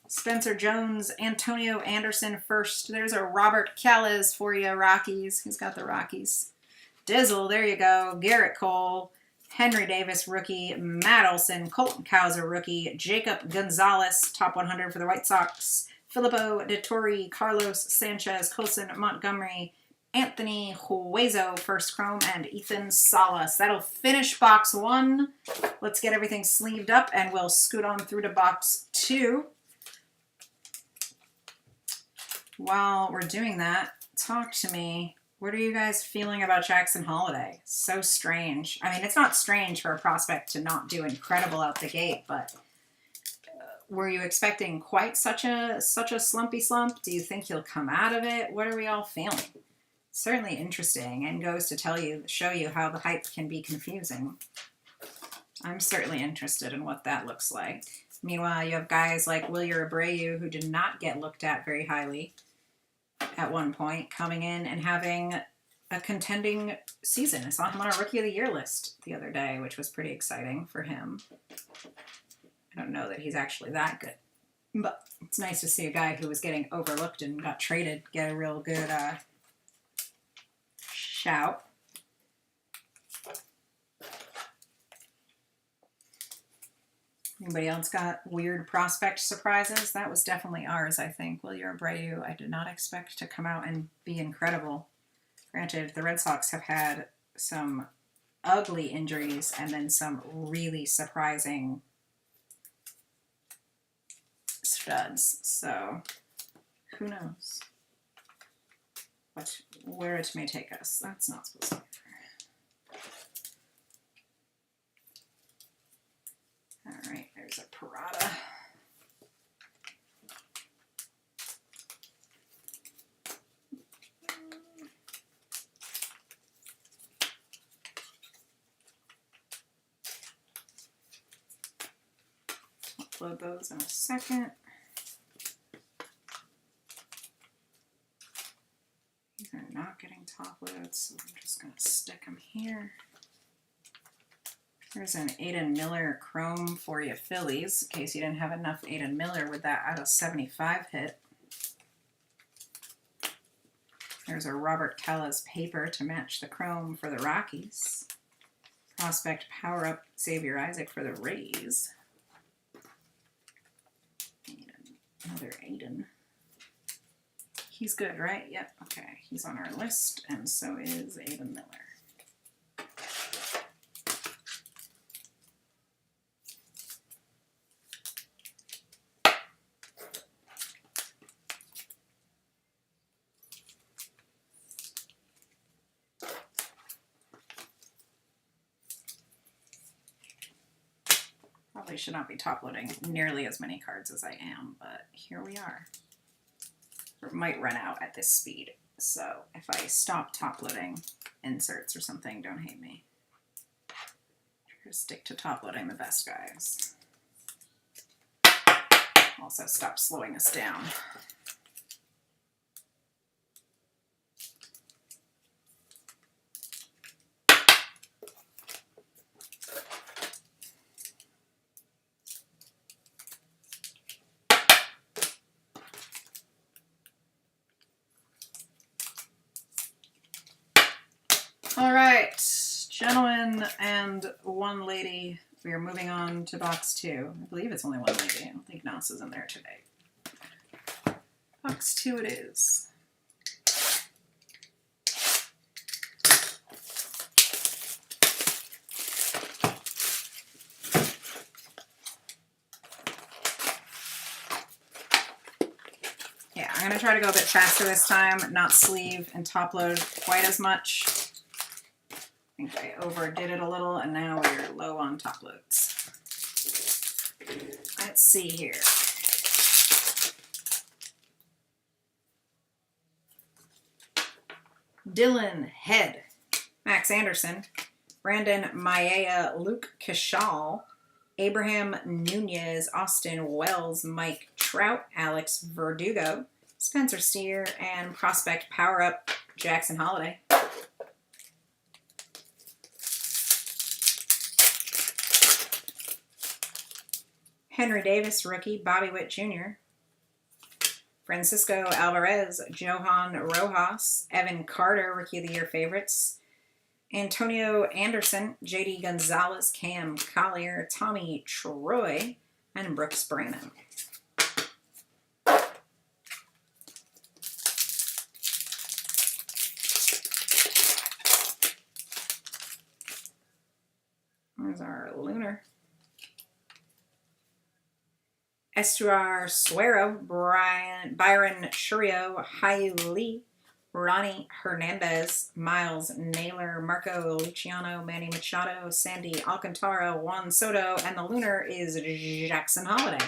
Spencer Jones, Antonio Anderson first. There's a Robert Calles for you, Rockies. Who's got the Rockies? Dizzle, there you go. Garrett Cole, Henry Davis, rookie. Matt Olson, Colton Cowser, rookie. Jacob Gonzalez, top 100 for the White Sox. Filippo de Torre, Carlos Sanchez, Colson Montgomery, Anthony Huezo, first chrome, and Ethan Salas. That'll finish box 1. Let's get everything sleeved up, and we'll scoot on through to box 2. While we're doing that, talk to me. What are you guys feeling about Jackson Holiday? So strange. I mean, it's not strange for a prospect to not do incredible out the gate, but were you expecting quite such a slumpy slump? Do you think he'll come out of it? What are we all feeling? Certainly interesting, and goes to show you how the hype can be confusing. I'm certainly interested in what that looks like. Meanwhile, you have guys like Wilyer Abreu, who did not get looked at very highly at one point, coming in and having a contending season. I saw him on a Rookie of the Year list the other day, which was pretty exciting for him. I don't know that he's actually that good, but it's nice to see a guy who was getting overlooked and got traded get a real good shout. Anybody else got weird prospect surprises? That was definitely ours, I think. Wilyer Abreu, I did not expect to come out and be incredible. Granted, the Red Sox have had some ugly injuries and then some really surprising studs. So, who knows where it may take us. That's not supposed to be fair. All right, there's a Parada. Upload those in a second. These are not getting top loads, so I'm just going to stick them here. There's an Aiden Miller Chrome for you Phillies, in case you didn't have enough Aiden Miller with that out of 75 hit. There's a Robert Callis paper to match the Chrome for the Rockies. Prospect Power Up Xavier Isaac for the Rays. Another Aiden. He's good, right? Yep. Okay. He's on our list, and so is Aiden Miller. Probably should not be top loading nearly as many cards as I am, but here we are. It might run out at this speed, so if I stop top loading inserts or something, don't hate me. Just stick to top loading the best guys. Also stop slowing us down. All right, gentlemen and one lady, we are moving on to box 2. I believe it's only one lady. I don't think Nas is in there today. Box 2 it is. Yeah, I'm going to try to go a bit faster this time, not sleeve and top load quite as much. I think I overdid it a little, and now we're low on top loads. Let's see here. Dylan Head, Max Anderson, Brandon Maia, Luke Kishal, Abraham Nunez, Austin Wells, Mike Trout, Alex Verdugo, Spencer Steer, and Prospect Power Up Jackson Holiday. Henry Davis, rookie, Bobby Witt Jr., Francisco Alvarez, Johan Rojas, Evan Carter, Rookie of the Year favorites, Antonio Anderson, JD Gonzalez, Cam Collier, Tommy Troy, and Brooks Branham. There's our Lunar. Estuar Suero, Byron Shurio, Hayu Lee, Ronnie Hernandez, Miles Naylor, Marco Luciano, Manny Machado, Sandy Alcantara, Juan Soto, and the Lunar is Jackson Holiday.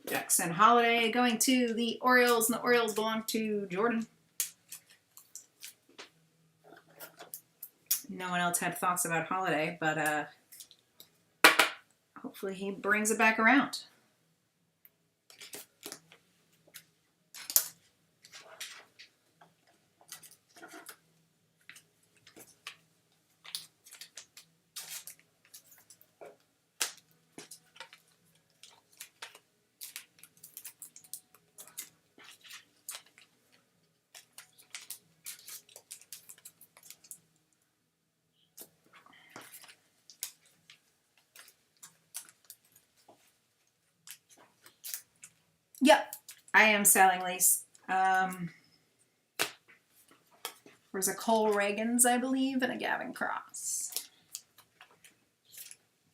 Jackson Holiday going to the Orioles, and the Orioles belong to Jordan. No one else had thoughts about Holiday, but hopefully he brings it back around. Yep, I am selling Lace. There's a Cole Reagans, I believe, and a Gavin Cross.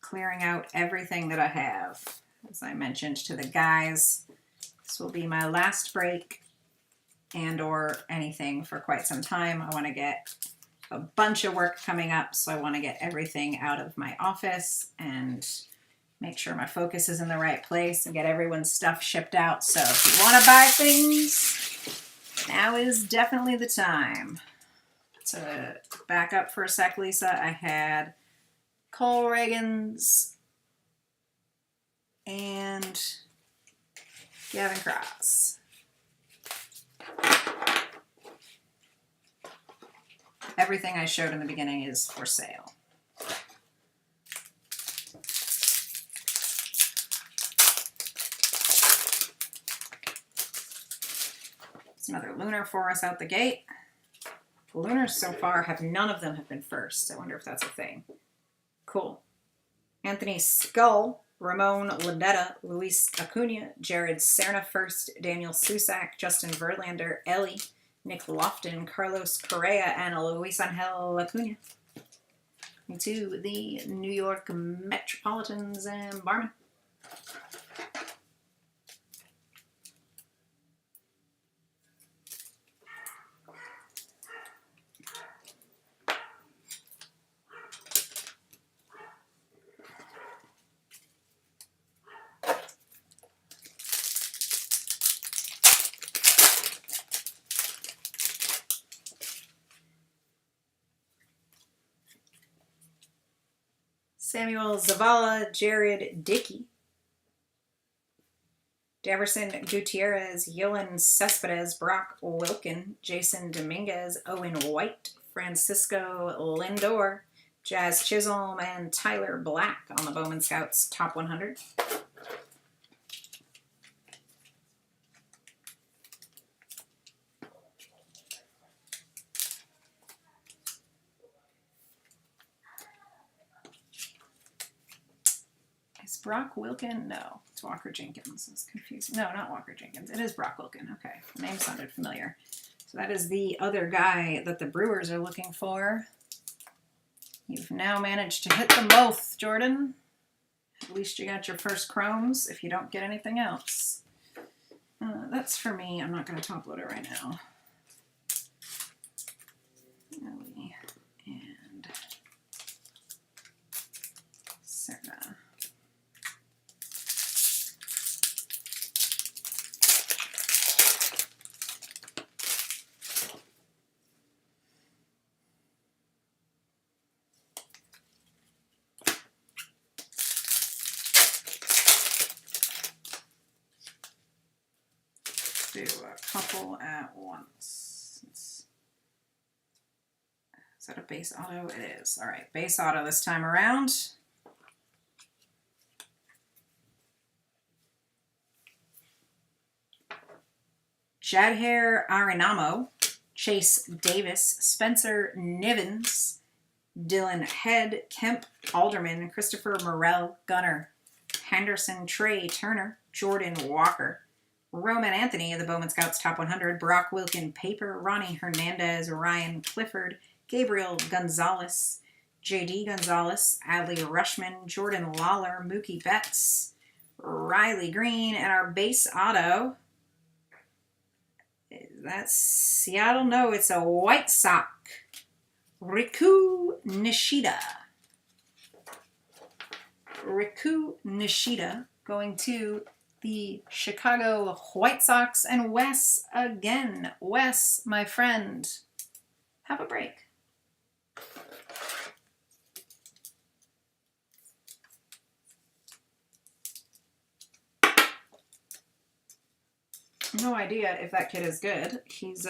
Clearing out everything that I have. As I mentioned to the guys, this will be my last break and or anything for quite some time. I want to get a bunch of work coming up, so I want to get everything out of my office and make sure my focus is in the right place and get everyone's stuff shipped out. So if you want to buy things, now is definitely the time. To back up for a sec, Lisa, I had Cole Reagans and Gavin Cross. Everything I showed in the beginning is for sale. It's another Lunar for us out the gate. The Lunars so far none of them have been first. I wonder if that's a thing. Cool. Anthony Skull, Ramon Ledetta, Luis Acuna, Jared Serna first, Daniel Susak, Justin Verlander, Ellie, Nick Lofton, Carlos Correa, and Luis Angel Acuna. To the New York Metropolitans and Barman. Samuel Zavala, Jared Dickey, Daverson Gutierrez, Yolan Cespedes, Brock Wilkin, Jason Dominguez, Owen White, Francisco Lindor, Jazz Chisholm, and Tyler Black on the Bowman Scouts Top 100. Brock Wilkin? No, it's Walker Jenkins. It's confusing. No, not Walker Jenkins. It is Brock Wilkin. Okay, the name sounded familiar. So that is the other guy that the Brewers are looking for. You've now managed to hit them both, Jordan. At least you got your first chromes if you don't get anything else. That's for me. I'm not going to top load it right now. Ellie and Serna. Do a couple at once. Is that a base auto? It is. All right, base auto this time around. Jadhair Arenamo, Chase Davis, Spencer Nivens, Dylan Head, Kemp Alderman, Christopher Morel, Gunner, Henderson Trey Turner, Jordan Walker, Roman Anthony of the Bowman Scouts Top 100, Brock Wilkin Paper, Ronnie Hernandez, Ryan Clifford, Gabriel Gonzalez, J.D. Gonzalez, Adley Rushman, Jordan Lawler, Mookie Betts, Riley Green, and our base auto, that's Seattle? No, it's a White Sox, Riku Nishida. Riku Nishida going to the Chicago White Sox, and Wes again. Wes, my friend, have a break. no idea if that kid is good. He's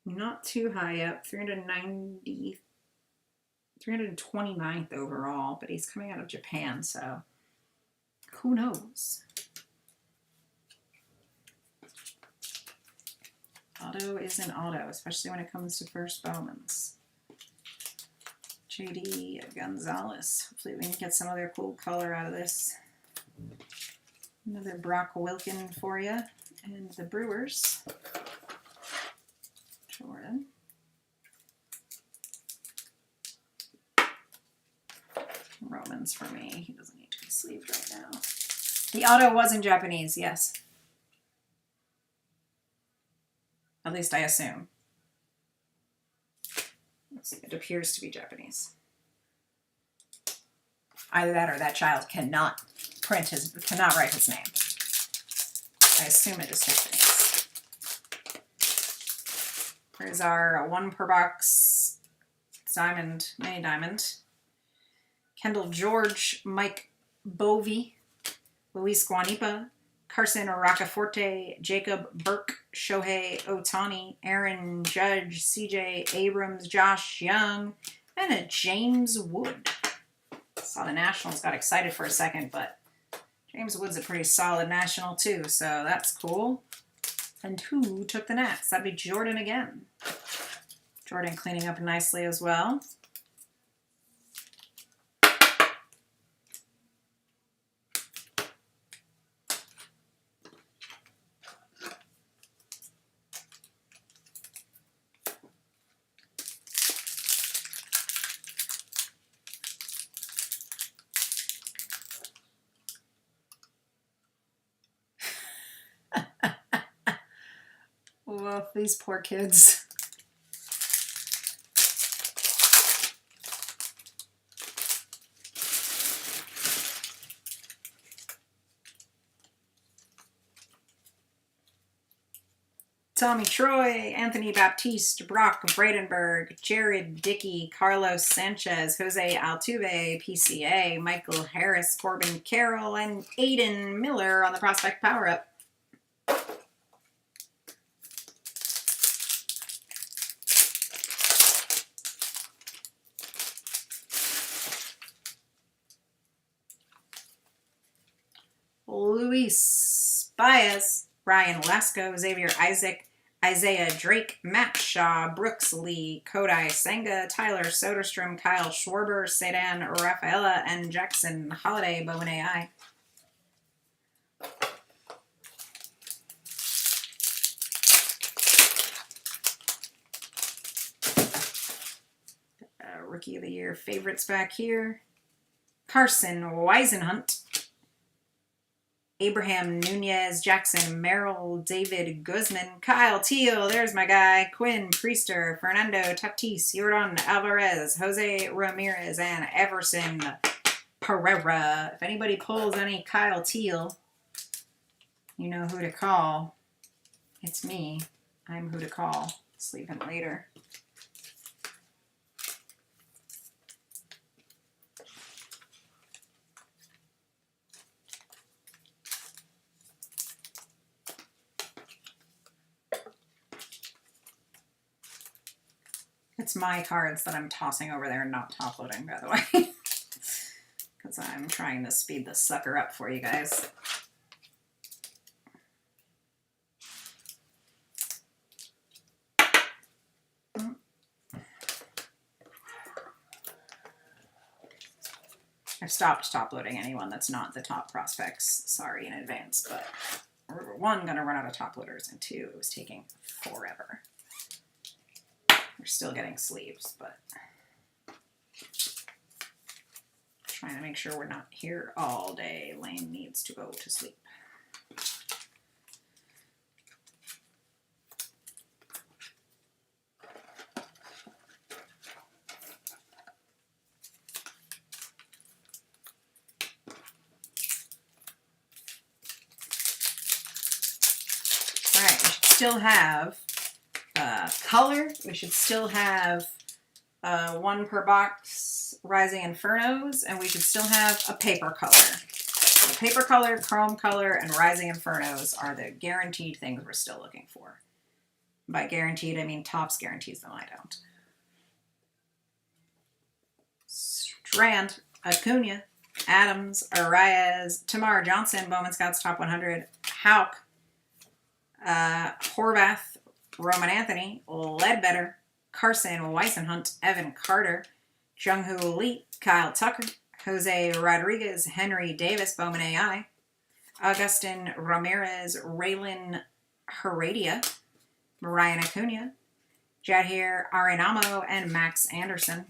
not too high up, 329th overall, but he's coming out of Japan, so who knows? Auto is an auto, especially when it comes to first Bowmans. JD Gonzalez. Hopefully we can get some other cool color out of this. Another Brock Wilkin for you. And the Brewers. Jordan. Romans for me. He doesn't need to be sleeved right now. The auto was in Japanese, yes. At least I assume. It appears to be Japanese. Either that or that child cannot write his name. I assume it is Japanese. Here's our 1 per box diamond, mini diamond. Kendall George, Mike Bovey, Luis Guanipa, Carson Roccaforte, Jacob Burke, Shohei Ohtani, Aaron Judge, CJ Abrams, Josh Young, and a James Wood. Saw the Nationals, got excited for a second, but James Wood's a pretty solid National too, so that's cool. And who took the Nats? That'd be Jordan again. Jordan cleaning up nicely as well. Oh, these poor kids. Tommy Troy, Anthony Baptiste, Brock Bradenberg, Jared Dickey, Carlos Sanchez, Jose Altuve, PCA, Michael Harris, Corbin Carroll, and Aiden Miller on the Prospect Power Up. Luis Baez, Ryan Lasco, Xavier Isaac, Isaiah Drake, Matt Shaw, Brooks Lee, Kodai Senga, Tyler Soderstrom, Kyle Schwarber, Sedan Rafaela, and Jackson Holiday, Bowman AI. Rookie of the Year favorites back here. Carson Weisenhunt, Abraham Nunez, Jackson Merrill, David Guzman, Kyle Teal, there's my guy, Quinn Priester, Fernando Tatis, Yordan Alvarez, Jose Ramirez, and Everson Pereira. If anybody pulls any Kyle Teal, you know who to call. It's me. I'm who to call. Sleep him later. It's my cards that I'm tossing over there and not top loading, by the way. Because I'm trying to speed this sucker up for you guys. I've stopped top loading anyone that's not the top prospects. Sorry in advance, but we're 1, gonna run out of top loaders, and 2, it was taking forever. We're still getting sleeves, but trying to make sure we're not here all day. Layne needs to go to sleep. All right, we should still have color. We should still have 1 per box Rising Infernos, and we should still have a paper color. So paper color, chrome color, and Rising Infernos are the guaranteed things we're still looking for. By guaranteed, I mean Topps guarantees them, I don't. Strand, Acuna, Adams, Arias, Tamar Johnson, Bowman Scouts Top 100, Houck, Horvath, Roman Anthony, Ledbetter, Carson Weissenhunt, Evan Carter, Jung-Hoo Lee, Kyle Tucker, Jose Rodriguez, Henry Davis, Bowman AI, Augustin Ramirez, Raylan Heredia, Ryan Acuna, Jahir Arenamo, and Max Anderson.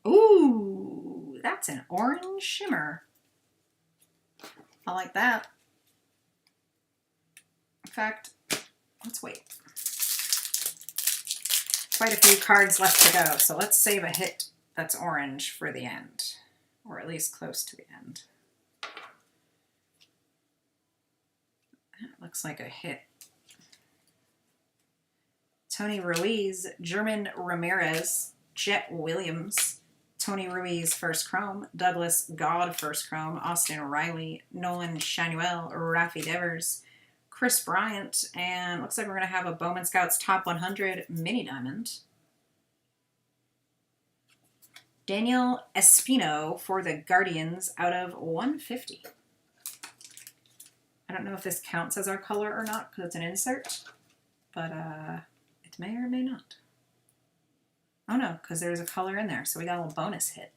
Ooh, that's an orange shimmer. I like that. In fact, let's wait. Quite a few cards left to go, so let's save a hit that's orange for the end, or at least close to the end. That looks like a hit. Tony Ruiz, German Ramirez, Jet Williams, Tony Ruiz first chrome, Douglas God first chrome, Austin Riley, Nolan Shanuel, Rafi Devers, Chris Bryant, and looks like we're going to have a Bowman Scouts Top 100 mini diamond. Daniel Espino for the Guardians out of 150. I don't know if this counts as our color or not because it's an insert, but it may or may not. Oh no, because there's a color in there, so we got a little bonus hit.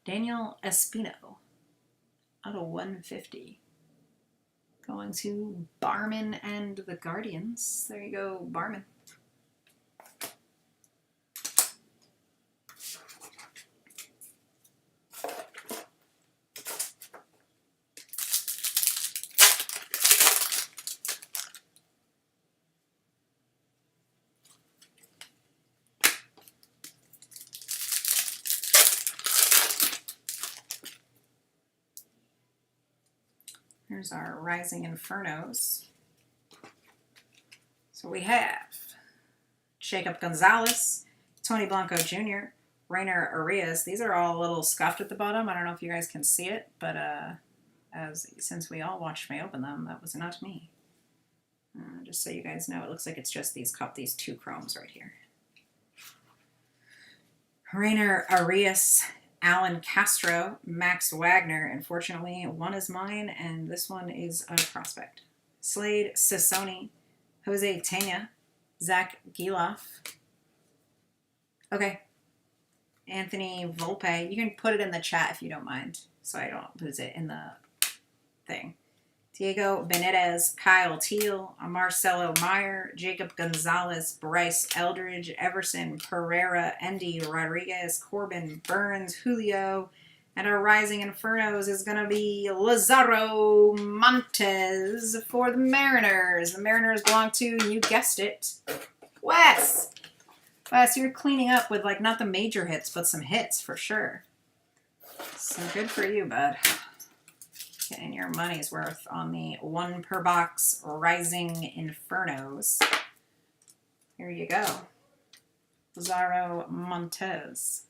Daniel Espino out of 150. Going to Barman and the Guardians. There you go, Barman. Here's our Rising Infernos. So we have Jacob Gonzalez, Tony Blanco Jr., Rainer Arias. These are all a little scuffed at the bottom. I don't know if you guys can see it, but since we all watched me open them, that was not me. Just so you guys know, it looks like it's just these two chromes right here. Rainer Arias, Alan Castro, Max Wagner. Unfortunately, one is mine, and this one is a prospect. Slade Sassoni, Jose Tena, Zach Giloff. Okay. Anthony Volpe. You can put it in the chat if you don't mind, so I don't lose it in the thing. Diego Benitez, Kyle Teal, Marcelo Meyer, Jacob Gonzalez, Bryce Eldridge, Everson Pereira, Andy Rodriguez, Corbin Burns, Julio, and our Rising Infernos is going to be Lazaro Montes for the Mariners. The Mariners belong to, you guessed it, Wes. Wes, you're cleaning up with, like, not the major hits, but some hits for sure. So good for you, bud. Getting your money's worth on the 1 per box Rising Infernos. Here you go. Lazaro Montes.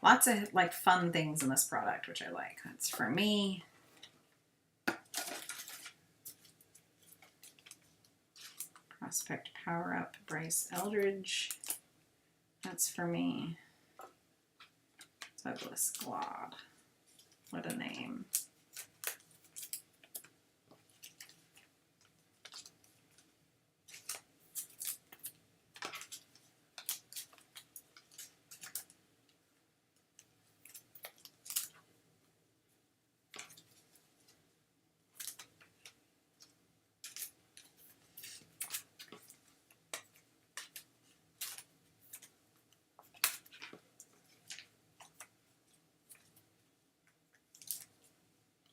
Lots of like fun things in this product, which I like. That's for me. Prospect Power Up, Bryce Eldridge. That's for me. Douglas Glod. What a name.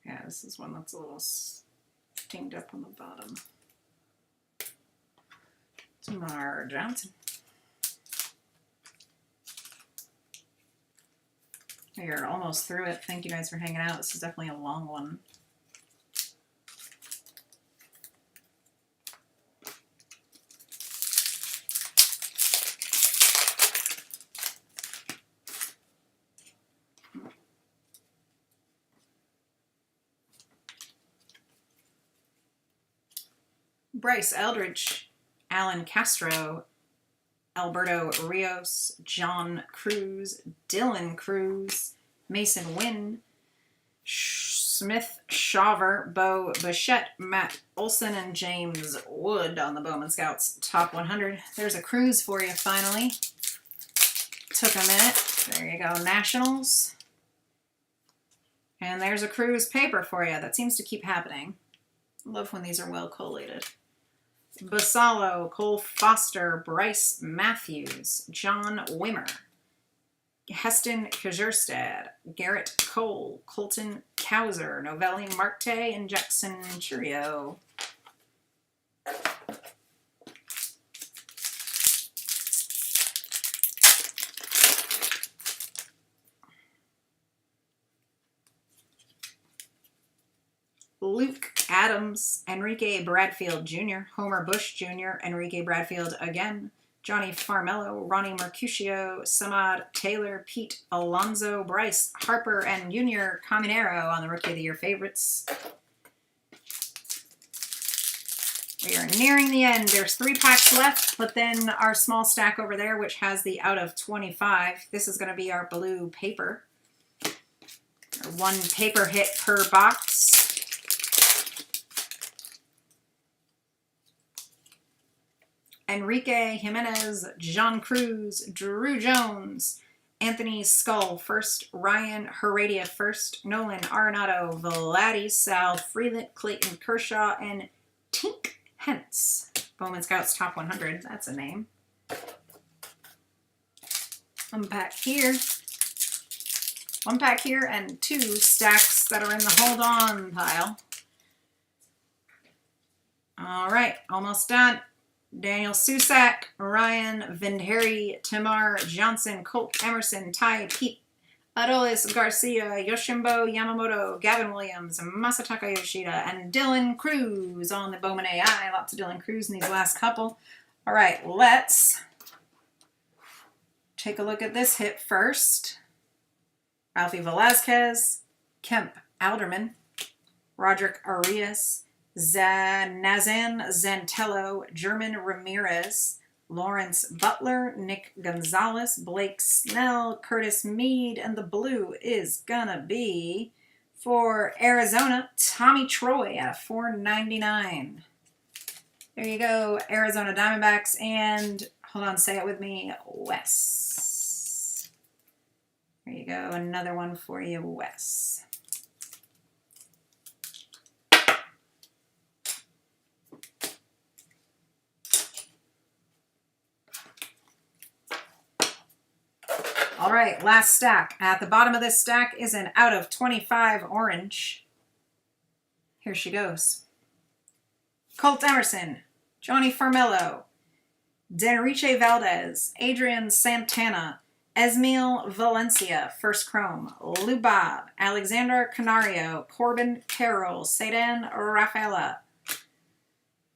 Yeah, this is one that's a little dinged up on the bottom. Tamar Johnson. You're almost through it. Thank you guys for hanging out. This is definitely a long one. Bryce Eldridge, Alan Castro, Alberto Rios, John Cruz, Dylan Cruz, Mason Wynn, Smith Shaver, Bo Bichette, Matt Olson, and James Wood on the Bowman Scouts Top 100. There's a Cruz for you finally. Took a minute. There you go, Nationals. And there's a Cruz paper for you. That seems to keep happening. Love when these are well collated. Basalo, Cole Foster, Bryce Matthews, John Wimmer, Heston Kjerstad, Garrett Cole, Colton Kauser, Novelli Marte, and Jackson Churio. Luke Adams, Enrique Bradfield Jr., Homer Bush Jr., Enrique Bradfield again, Johnny Farmello, Ronnie Mercutio, Samad Taylor, Pete Alonso, Bryce Harper, and Junior Caminero on the Rookie of the Year favorites. We are nearing the end. There's 3 packs left, but then our small stack over there, which has the out of 25. This is going to be our blue paper. 1 paper hit per box. Enrique Jimenez, John Cruz, Drew Jones, Anthony Skull first, Ryan Heredia first, Nolan Arenado, Vladdy Sal, Freeland, Clayton Kershaw, and Tink Hence. Bowman Scouts Top 100, that's a name. One pack here, and 2 stacks that are in the hold on pile. All right, almost done. Daniel Susak, Ryan Vindheri, Tamar Johnson, Colt Emerson, Ty Pete, Adolis Garcia, Yoshimbo Yamamoto, Gavin Williams, Masataka Yoshida, and Dylan Cruz on the Bowman AI. Lots of Dylan Cruz in these last couple. All right, let's take a look at this hit first. Ralphie Velazquez, Kemp Alderman, Roderick Arias, Nazan Zantello, German Ramirez, Lawrence Butler, Nick Gonzalez, Blake Snell, Curtis Mead, and the blue is gonna be for Arizona, Tommy Troy at $4.99. There you go, Arizona Diamondbacks, and hold on, say it with me, Wes. There you go, another one for you, Wes. All right, last stack. At the bottom of this stack is an out of 25 orange. Here she goes. Colt Emerson, Johnny Farmello, Denriche Valdez, Adrian Santana, Esmail Valencia, first chrome, Lubab, Alexander Canario, Corbin Carroll, Sedan Rafaela,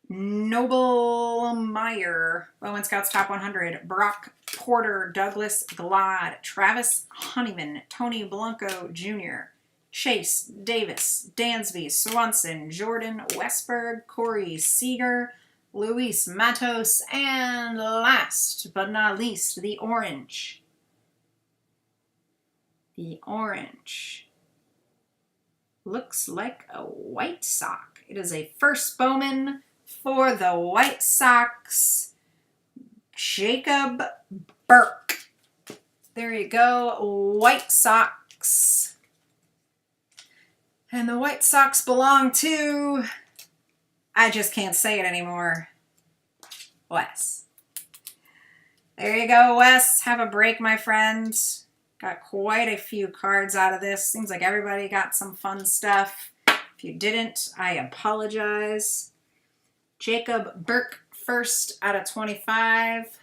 Noble Meyer, Bowman Scouts Top 100, Brock Porter, Douglas Glad, Travis Honeyman, Tony Blanco Jr., Chase Davis, Dansby, Swanson, Jordan Westberg, Corey Seager, Luis Matos, and last but not least, the orange. The orange looks like a White Sox. It is a first Bowman for the White Sox, Jacob Burke. There you go, White Sox. And the White Sox belong to, I just can't say it anymore, Wes. There you go, Wes. Have a break, my friend. Got quite a few cards out of this. Seems like everybody got some fun stuff. If you didn't, I apologize. Jacob Burke first out of 25.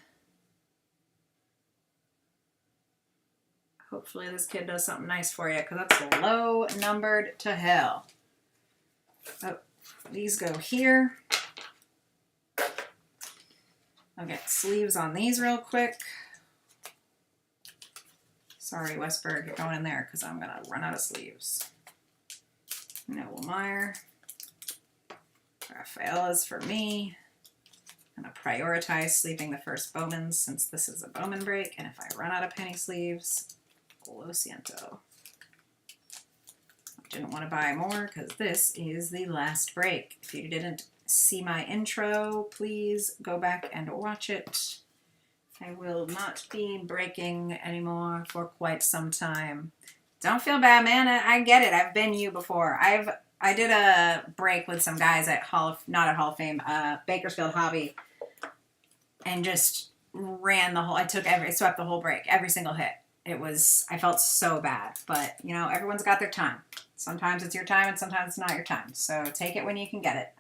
Hopefully this kid does something nice for you, because that's low numbered to hell. Oh, these go here. I'll get sleeves on these real quick. Sorry, Westberg, you're going in there because I'm going to run out of sleeves. Noble Meyer. Raphael is for me. I'm going to prioritize sleeving the first Bowmans since this is a Bowman break. And if I run out of penny sleeves, lo siento. I didn't want to buy more because this is the last break. If you didn't see my intro, please go back and watch it. I will not be breaking anymore for quite some time. Don't feel bad, man. I get it. I've been you before. I did a break with some guys at not at Hall of Fame, Bakersfield Hobby, and just ran the whole. I swept the whole break, every single hit. I felt so bad, but you know, everyone's got their time. Sometimes it's your time, and sometimes it's not your time. So take it when you can get it.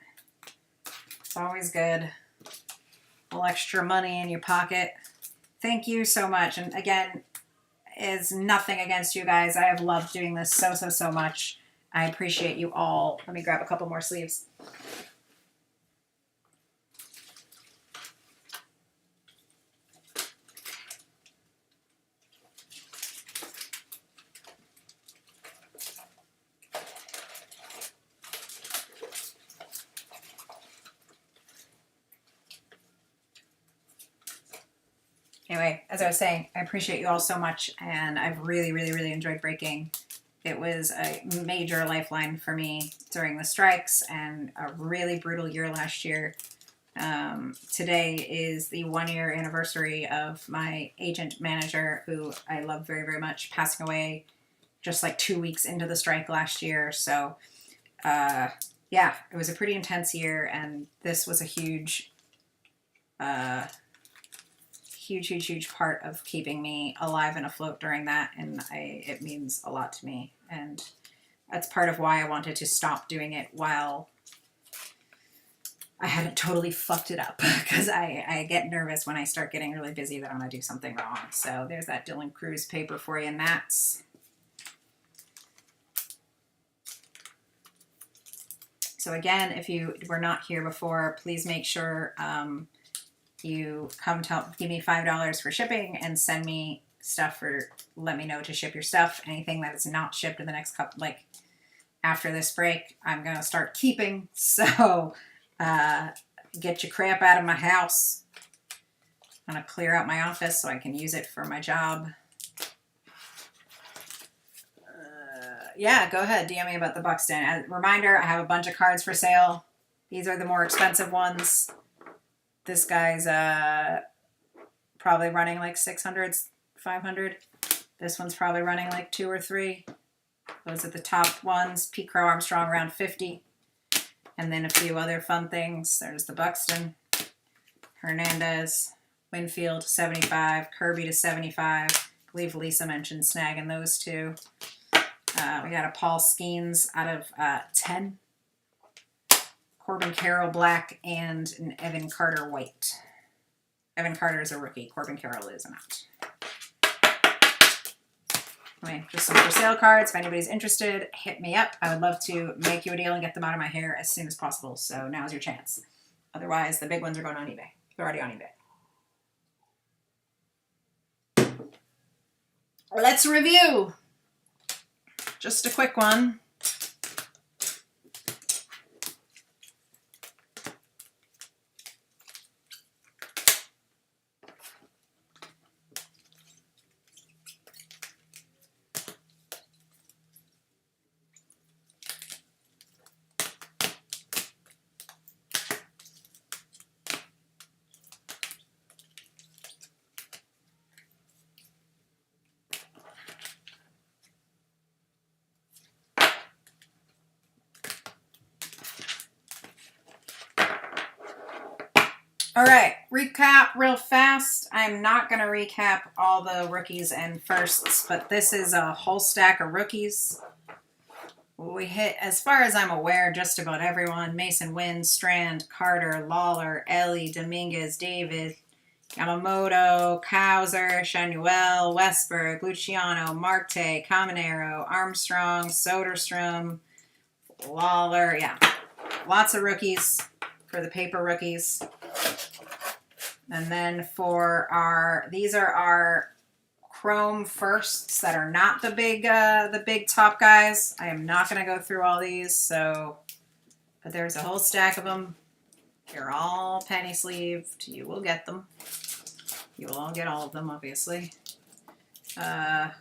It's always good. A little extra money in your pocket. Thank you so much. And again, is nothing against you guys. I have loved doing this so much. I appreciate you all. Let me grab a couple more sleeves. Anyway, as I was saying, I appreciate you all so much, and I've really enjoyed breaking. It was a major lifeline for me during the strikes and a really brutal year last year. Today is the 1-year anniversary of my agent manager, who I love very much, passing away just like 2 weeks into the strike last year. So, yeah, it was a pretty intense year, and this was a huge part of keeping me alive and afloat during that, and it means a lot to me, and that's part of why I wanted to stop doing it while I hadn't totally fucked it up, because I get nervous when I start getting really busy that I'm going to do something wrong. So there's that Dylan Cruz paper for you, Nats. So again, if you were not here before, please make sure you come to give me $5 for shipping and send me stuff, or let me know to ship your stuff. Anything that is not shipped in the next couple, like after this break, I'm going to start keeping. So get your crap out of my house. I'm going to clear out my office so I can use it for my job. Yeah, go ahead. DM me about the Buxton. As a reminder, I have a bunch of cards for sale. These are the more expensive ones. This guy's probably running like 600, 500. This one's probably running like 2 or 3. Those are the top ones. Pete Crow Armstrong around 50. And then a few other fun things. There's the Buxton, Hernandez, Winfield 75, Kirby to 75. I believe Lisa mentioned snagging those two. We got a Paul Skeens out of 10. Corbin Carroll black, and an Evan Carter white. Evan Carter is a rookie. Corbin Carroll is not. Anyway, just some for sale cards. If anybody's interested, hit me up. I would love to make you a deal and get them out of my hair as soon as possible. So now's your chance. Otherwise, the big ones are going on eBay. They're already on eBay. Let's review. Just a quick one. All right, recap real fast. I'm not going to recap all the rookies and firsts, but this is a whole stack of rookies. we hit, as far as I'm aware, just about everyone. Mason Wynn, Strand, Carter, Lawler, Ellie, Dominguez, David, Yamamoto, Kauser, Shanuel, Westberg, Luciano, Marte, Caminero, Armstrong, Soderstrom, Lawler. Yeah, lots of rookies for the paper rookies. And then for these are our Chrome firsts that are not the big top guys. I am not going to go through all these, but there's a whole stack of them. They're all penny sleeved. You will get them. You will all get all of them, obviously. Oopsie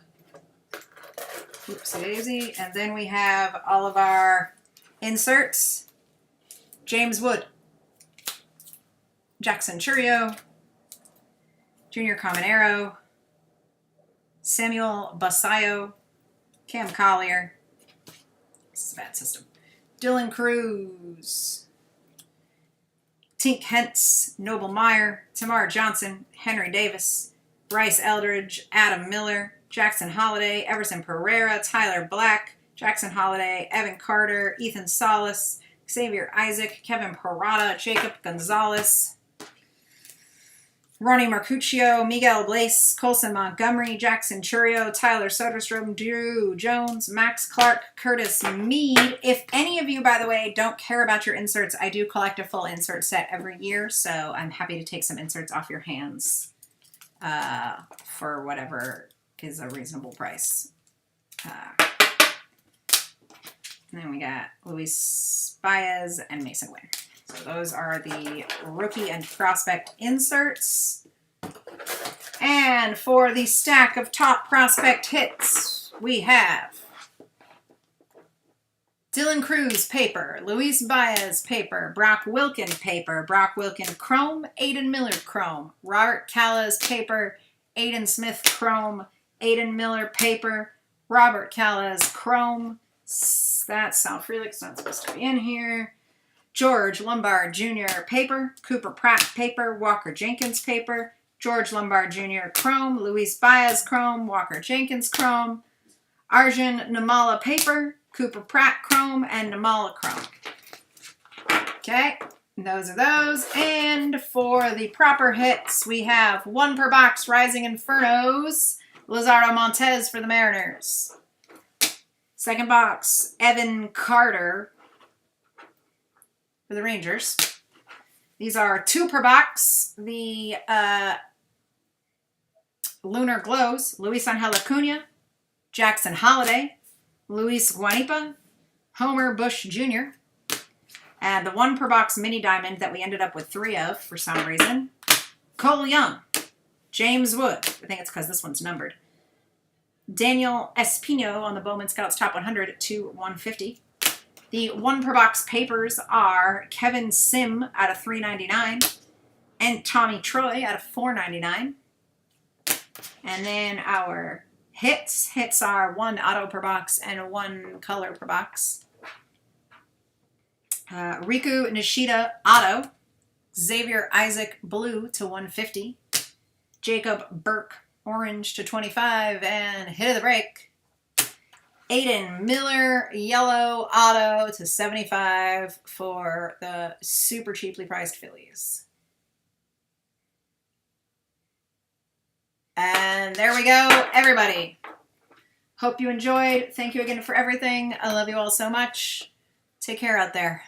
daisy. And then we have all of our inserts. James Wood, Jackson Churio, Junior Caminero, Samuel Basayo, Cam Collier, this is a bad system, Dylan Cruz, Tink Hentz, Noble Meyer, Tamar Johnson, Henry Davis, Bryce Eldridge, Adam Miller, Jackson Holiday, Everson Pereira, Tyler Black, Jackson Holiday, Evan Carter, Ethan Salas, Xavier Isaac, Kevin Parada, Jacob Gonzalez, Ronnie Marcuccio, Miguel Blaise, Colson Montgomery, Jackson Churio, Tyler Soderstrom, Drew Jones, Max Clark, Curtis Mead. If any of you, by the way, don't care about your inserts, I do collect a full insert set every year, so I'm happy to take some inserts off your hands for whatever is a reasonable price. And then we got Luis Baez and Mason Wynn. So those are the rookie and prospect inserts. And for the stack of top prospect hits, we have Dylan Cruz paper, Luis Baez paper, Brock Wilken paper, Brock Wilken chrome, Aiden Miller chrome, Robert Callas paper, Aiden Smith chrome, Aiden Miller paper, Robert Callas chrome. That's Sal Frelick's not supposed to be in here. George Lombard Jr. paper, Cooper Pratt paper, Walker Jenkins paper, George Lombard Jr. chrome, Luis Baez chrome, Walker Jenkins chrome, Arjun Namala paper, Cooper Pratt chrome, and Namala chrome. Okay, those are those. And for the proper hits, we have 1 per box Rising Infernos, Lizardo Montez for the Mariners. Second box, Evan Carter for the Rangers. These are 2 per box. The Lunar Glows, Luis Angel Acuna, Jackson Holiday, Luis Guanipa, Homer Bush Jr., and the 1 per box mini diamond that we ended up with 3 of for some reason, Cole Young, James Wood, I think it's because this one's numbered, Daniel Espino on the Bowman Scouts Top 100 to 150. The 1 per box papers are Kevin Sim out of $3.99 and Tommy Troy out of $4.99. And then our hits are 1 auto per box and 1 color per box. Riku Nishida auto, Xavier Isaac blue to 150, Jacob Burke orange to 25, and hit of the break, Aiden Miller yellow auto to 75 for the super cheaply priced Phillies. And there we go, everybody. Hope you enjoyed. Thank you again for everything. I love you all so much. Take care out there.